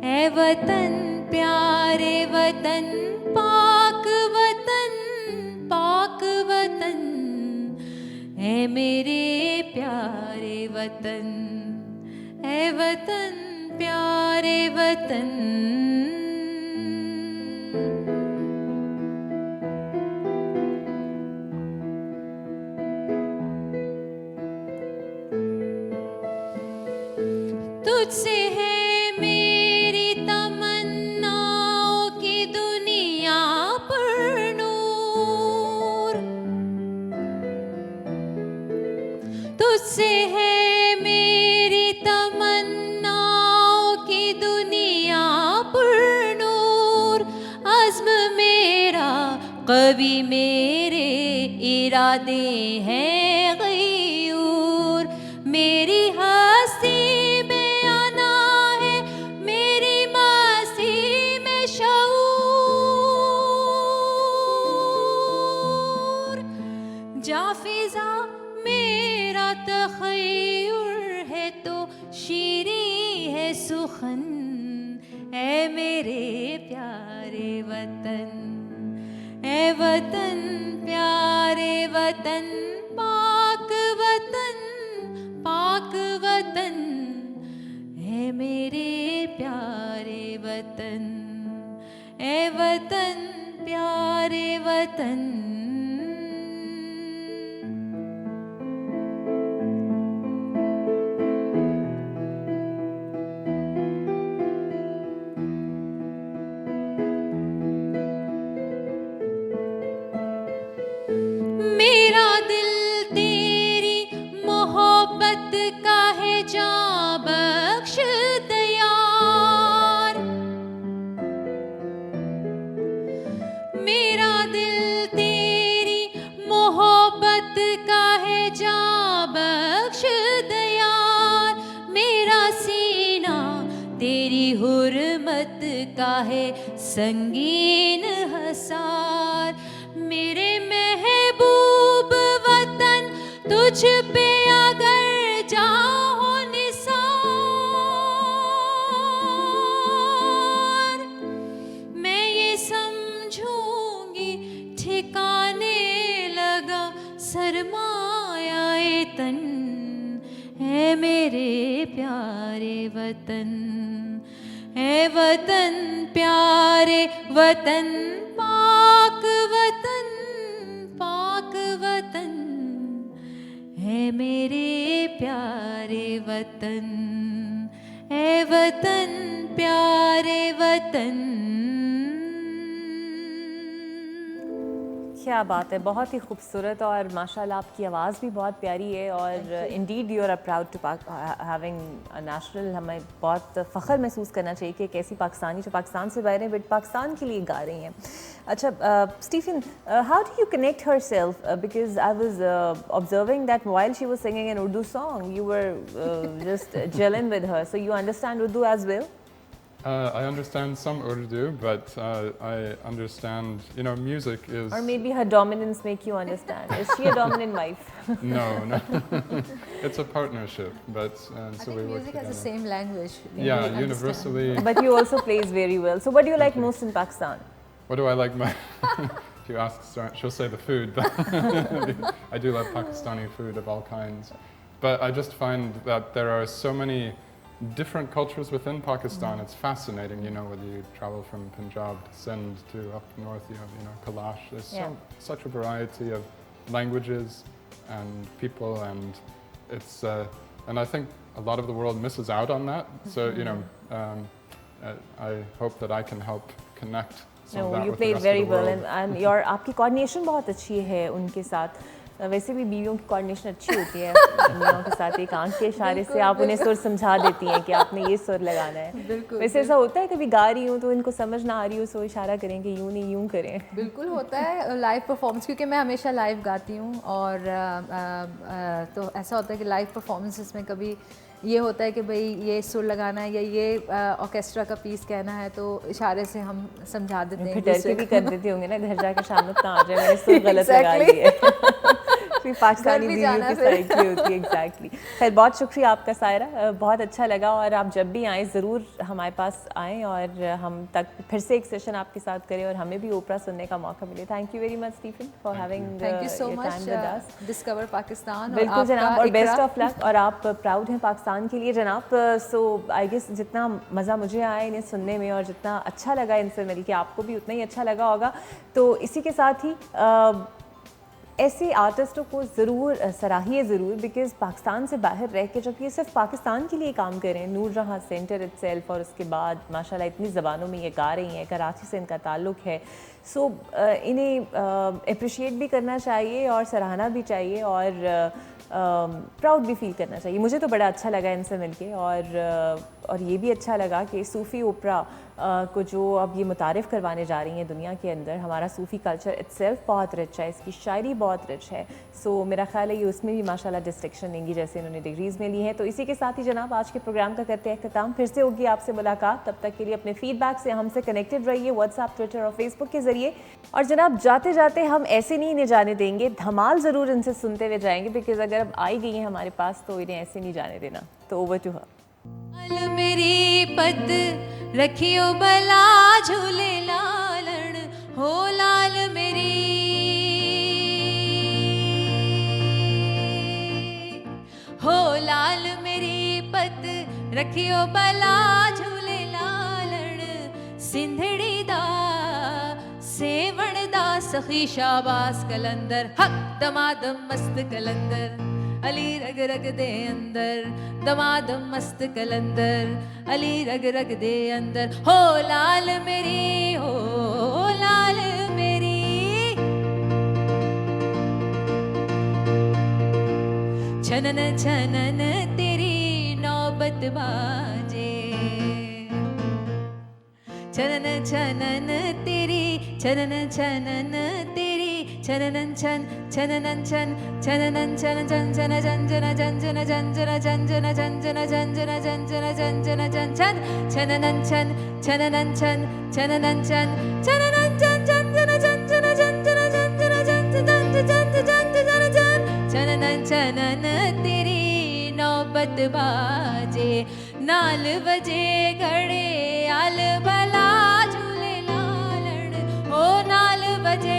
ऐ वतन प्यारे वतन, पाक वतन, पाक वतन, है मेरे प्यारे वतन, ऐ वतन प्यारे वतन। तुझसे है मेरी तमन्नाओं की दुनिया पर नूर, तुझसे है मेरी तमन्नाओं की दुनिया पर नूर, अज़्म मेरा कवि मेरे इरादे हैं गयूर, मेरी हस्ती में आना है, मेरी मस्ती में शऊर, जा फिज़ा मेरा तख़य्युर है तो शीरी है सुखन, ऐ मेरे प्यारे वतन, ऐ वतन प्यारे वतन, पाक वतन, पाक वतन, है मेरे प्यारे वतन, ऐ वतन प्यारे वतन। मेरा दिल तेरी मोहब्बत का है जां बख्श दयार, मेरा दिल तेरी मोहब्बत का है जां बख्श दयार, मेरा सीना तेरी हुर्मत का है संगीन हसार, मेरे महबूब वतन तुझ पे अगर जाओ निसार, मैं ये समझूंगी ठिकाने लगा सरमाया-ए तन, है मेरे प्यारे वतन, है वतन प्यारे वतन पाक वतन है मेरे प्यारे वतन है वतन प्यारे वतन। क्या बात है, बहुत ही खूबसूरत और माशाल्लाह आपकी आवाज़ भी बहुत प्यारी है और indeed you are proud to having a national. हमें बहुत फ़ख्र महसूस करना चाहिए कि एक ऐसी पाकिस्तानी जो पाकिस्तान से बाहर है बट पाकिस्तान के लिए गा रही हैं। अच्छा Stephen, how do you connect herself, because I was observing that while she was singing an Urdu song you were just jelling with her, so you understand Urdu as well? I understand some Urdu, but I understand, music is... Or maybe her dominance make you understand. Is she a dominant wife? No. It's a partnership, but I so think we work music has the together. same language. We Yeah, understand. universally. But you also plays very well. So what do you like most in Pakistan? What do I like if you ask, she'll say the food, but I do love Pakistani food of all kinds. But I just find that there are so many different cultures within Pakistan. It's fascinating, whether you travel from Punjab to Sindh to up north, you have, Kailash. There's such a variety of languages and people, and it's, and I think a lot of the world misses out on that. So, I hope that I can help connect some of that you with the played rest very of the well world. and your आपकी coordination बहुत अच्छी है उनके साथ। वैसे भी बीवियों की कोऑर्डिनेशन अच्छी होती है मियाँ के साथ, एक आंख के इशारे से आप उन्हें सुर समझा देती हैं कि आपने ये सुर लगाना है। वैसे ऐसा होता है कभी गा रही हूँ तो इनको समझ ना आ रही हो सो इशारा करें कि यूँ नहीं यूँ करें? बिल्कुल होता है लाइव परफॉर्मेंस, क्योंकि मैं हमेशा लाइव गाती हूँ और तो ऐसा होता है कि लाइव परफॉर्मेंसेस में कभी ये होता है कि भाई ये सुर लगाना है या ये ऑर्केस्ट्रा का पीस कहना है तो इशारे से हम समझा देते हैं। फिर डर के भी कर देते होंगे ना घर जाके शाम तक आ जाए मैंने सुर गलत लगा ली है। फिर पाकिस्तानी बीवियों की साइड की होती है। एग्जैक्टली। खैर बहुत शुक्रिया आपका सायरा, बहुत अच्छा लगा और आप जब भी आएँ ज़रूर हमारे पास आएँ और हम तक फिर से एक सेशन आपके साथ करें और हमें भी ओपरा सुनने का मौका मिले। Thank you very much Stephen for having thank you so your time with us. Much. Discover Pakistan. बिल्कुल जनाब, और बेस्ट ऑफ लक। और आप प्राउड हैं पाकिस्तान के लिए जनाब। सो आई गेस जितना मज़ा मुझे आया इन्हें सुनने में और जितना अच्छा लगा इनसे मिल के आपको भी उतना ही अच्छा लगा होगा। तो इसी के साथ ही ऐसे आर्टिस्टों को ज़रूर सराहिए ज़रूर, बिकॉज़ पाकिस्तान से बाहर रह के जब ये सिर्फ पाकिस्तान के लिए काम करें, नूर जहाँ सेंटर इटसेल्फ और उसके बाद माशाल्लाह इतनी ज़बानों में ये गा रही हैं, कराची से इनका ताल्लुक़ है। सो इन्हें अप्रिशिएट भी करना चाहिए और सराहना भी चाहिए और प्राउड भी फील करना चाहिए। मुझे तो बड़ा अच्छा लगा इनसे मिलके और ये भी अच्छा लगा कि सूफ़ी ओपरा को जो अब ये मुतारिफ़ करवाने जा रही हैं दुनिया के अंदर। हमारा सूफ़ी कल्चर इटसेल्फ बहुत रिच है, इसकी शायरी बहुत रिच है। सो मेरा ख्याल है ये उसमें भी माशाल्लाह डिस्टिंक्शन लेंगी जैसे इन्होंने डिग्रीज़ में ली हैं। तो इसी के साथ ही जनाब आज के प्रोग्राम का करते हैं अख्ताम। फिर से होगी आपसे मुलाकात, तब तक के लिए अपने फीडबैक से हमसे कनेक्टेड रहिए व्हाट्सएप, ट्विटर और फेसबुक के ज़रिए। और जनाब जाते जाते हम ऐसे नहीं इन्हें जाने देंगे, धमाल ज़रूर इनसे सुनते हुए जाएंगे, बिकॉज़ अगर अब आई गई हैं हमारे पास तो इन्हें ऐसे नहीं जाने देना। तो ओवर टू हर। मेरी पत रखियो बला झूले लालण हो लाल मेरी हो लाल मेरी पत रखियो बला झूले लालण सिंधड़ी दा सेवण दा सखी शाबाश कलंदर हक दमादम मस्त कलंदर अली रग रग दे अंदर दमादम मस्त कलंदर अली रग रग दे अंदर हो लाल मेरी हो लाल मेरी छनन छनन तेरी नौबत बाजे छनन छनन तेरी छनन छनन तेरी छनन छन छनन छन छनन छन छन छन जन जन जन जन जन जन जन जन जन जन जन जन जन जन जन जन छन छनन छन छनन छन छनन छन छनन छन जन जन जन जन जन जन जन जन जन जन जन जन जन छनन छनन तेरी नौबत बाजे नाल बजे घड़े आल भला झूले लालण हो नाल बजे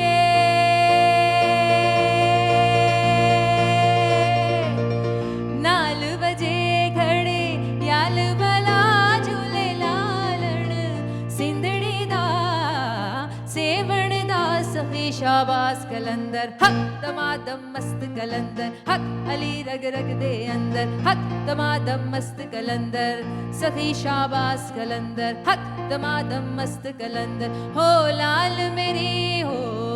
नाल बजे घड़े याल भला झूले लालण सखी शाबाश कलंदर हक दमादम मस्त कलंदर हक अली रग रग दे अंदर हक दमादम मस्त कलंदर सखी शाबाश कलंदर हक दमादम मस्त कलंदर हो लाल मेरी हो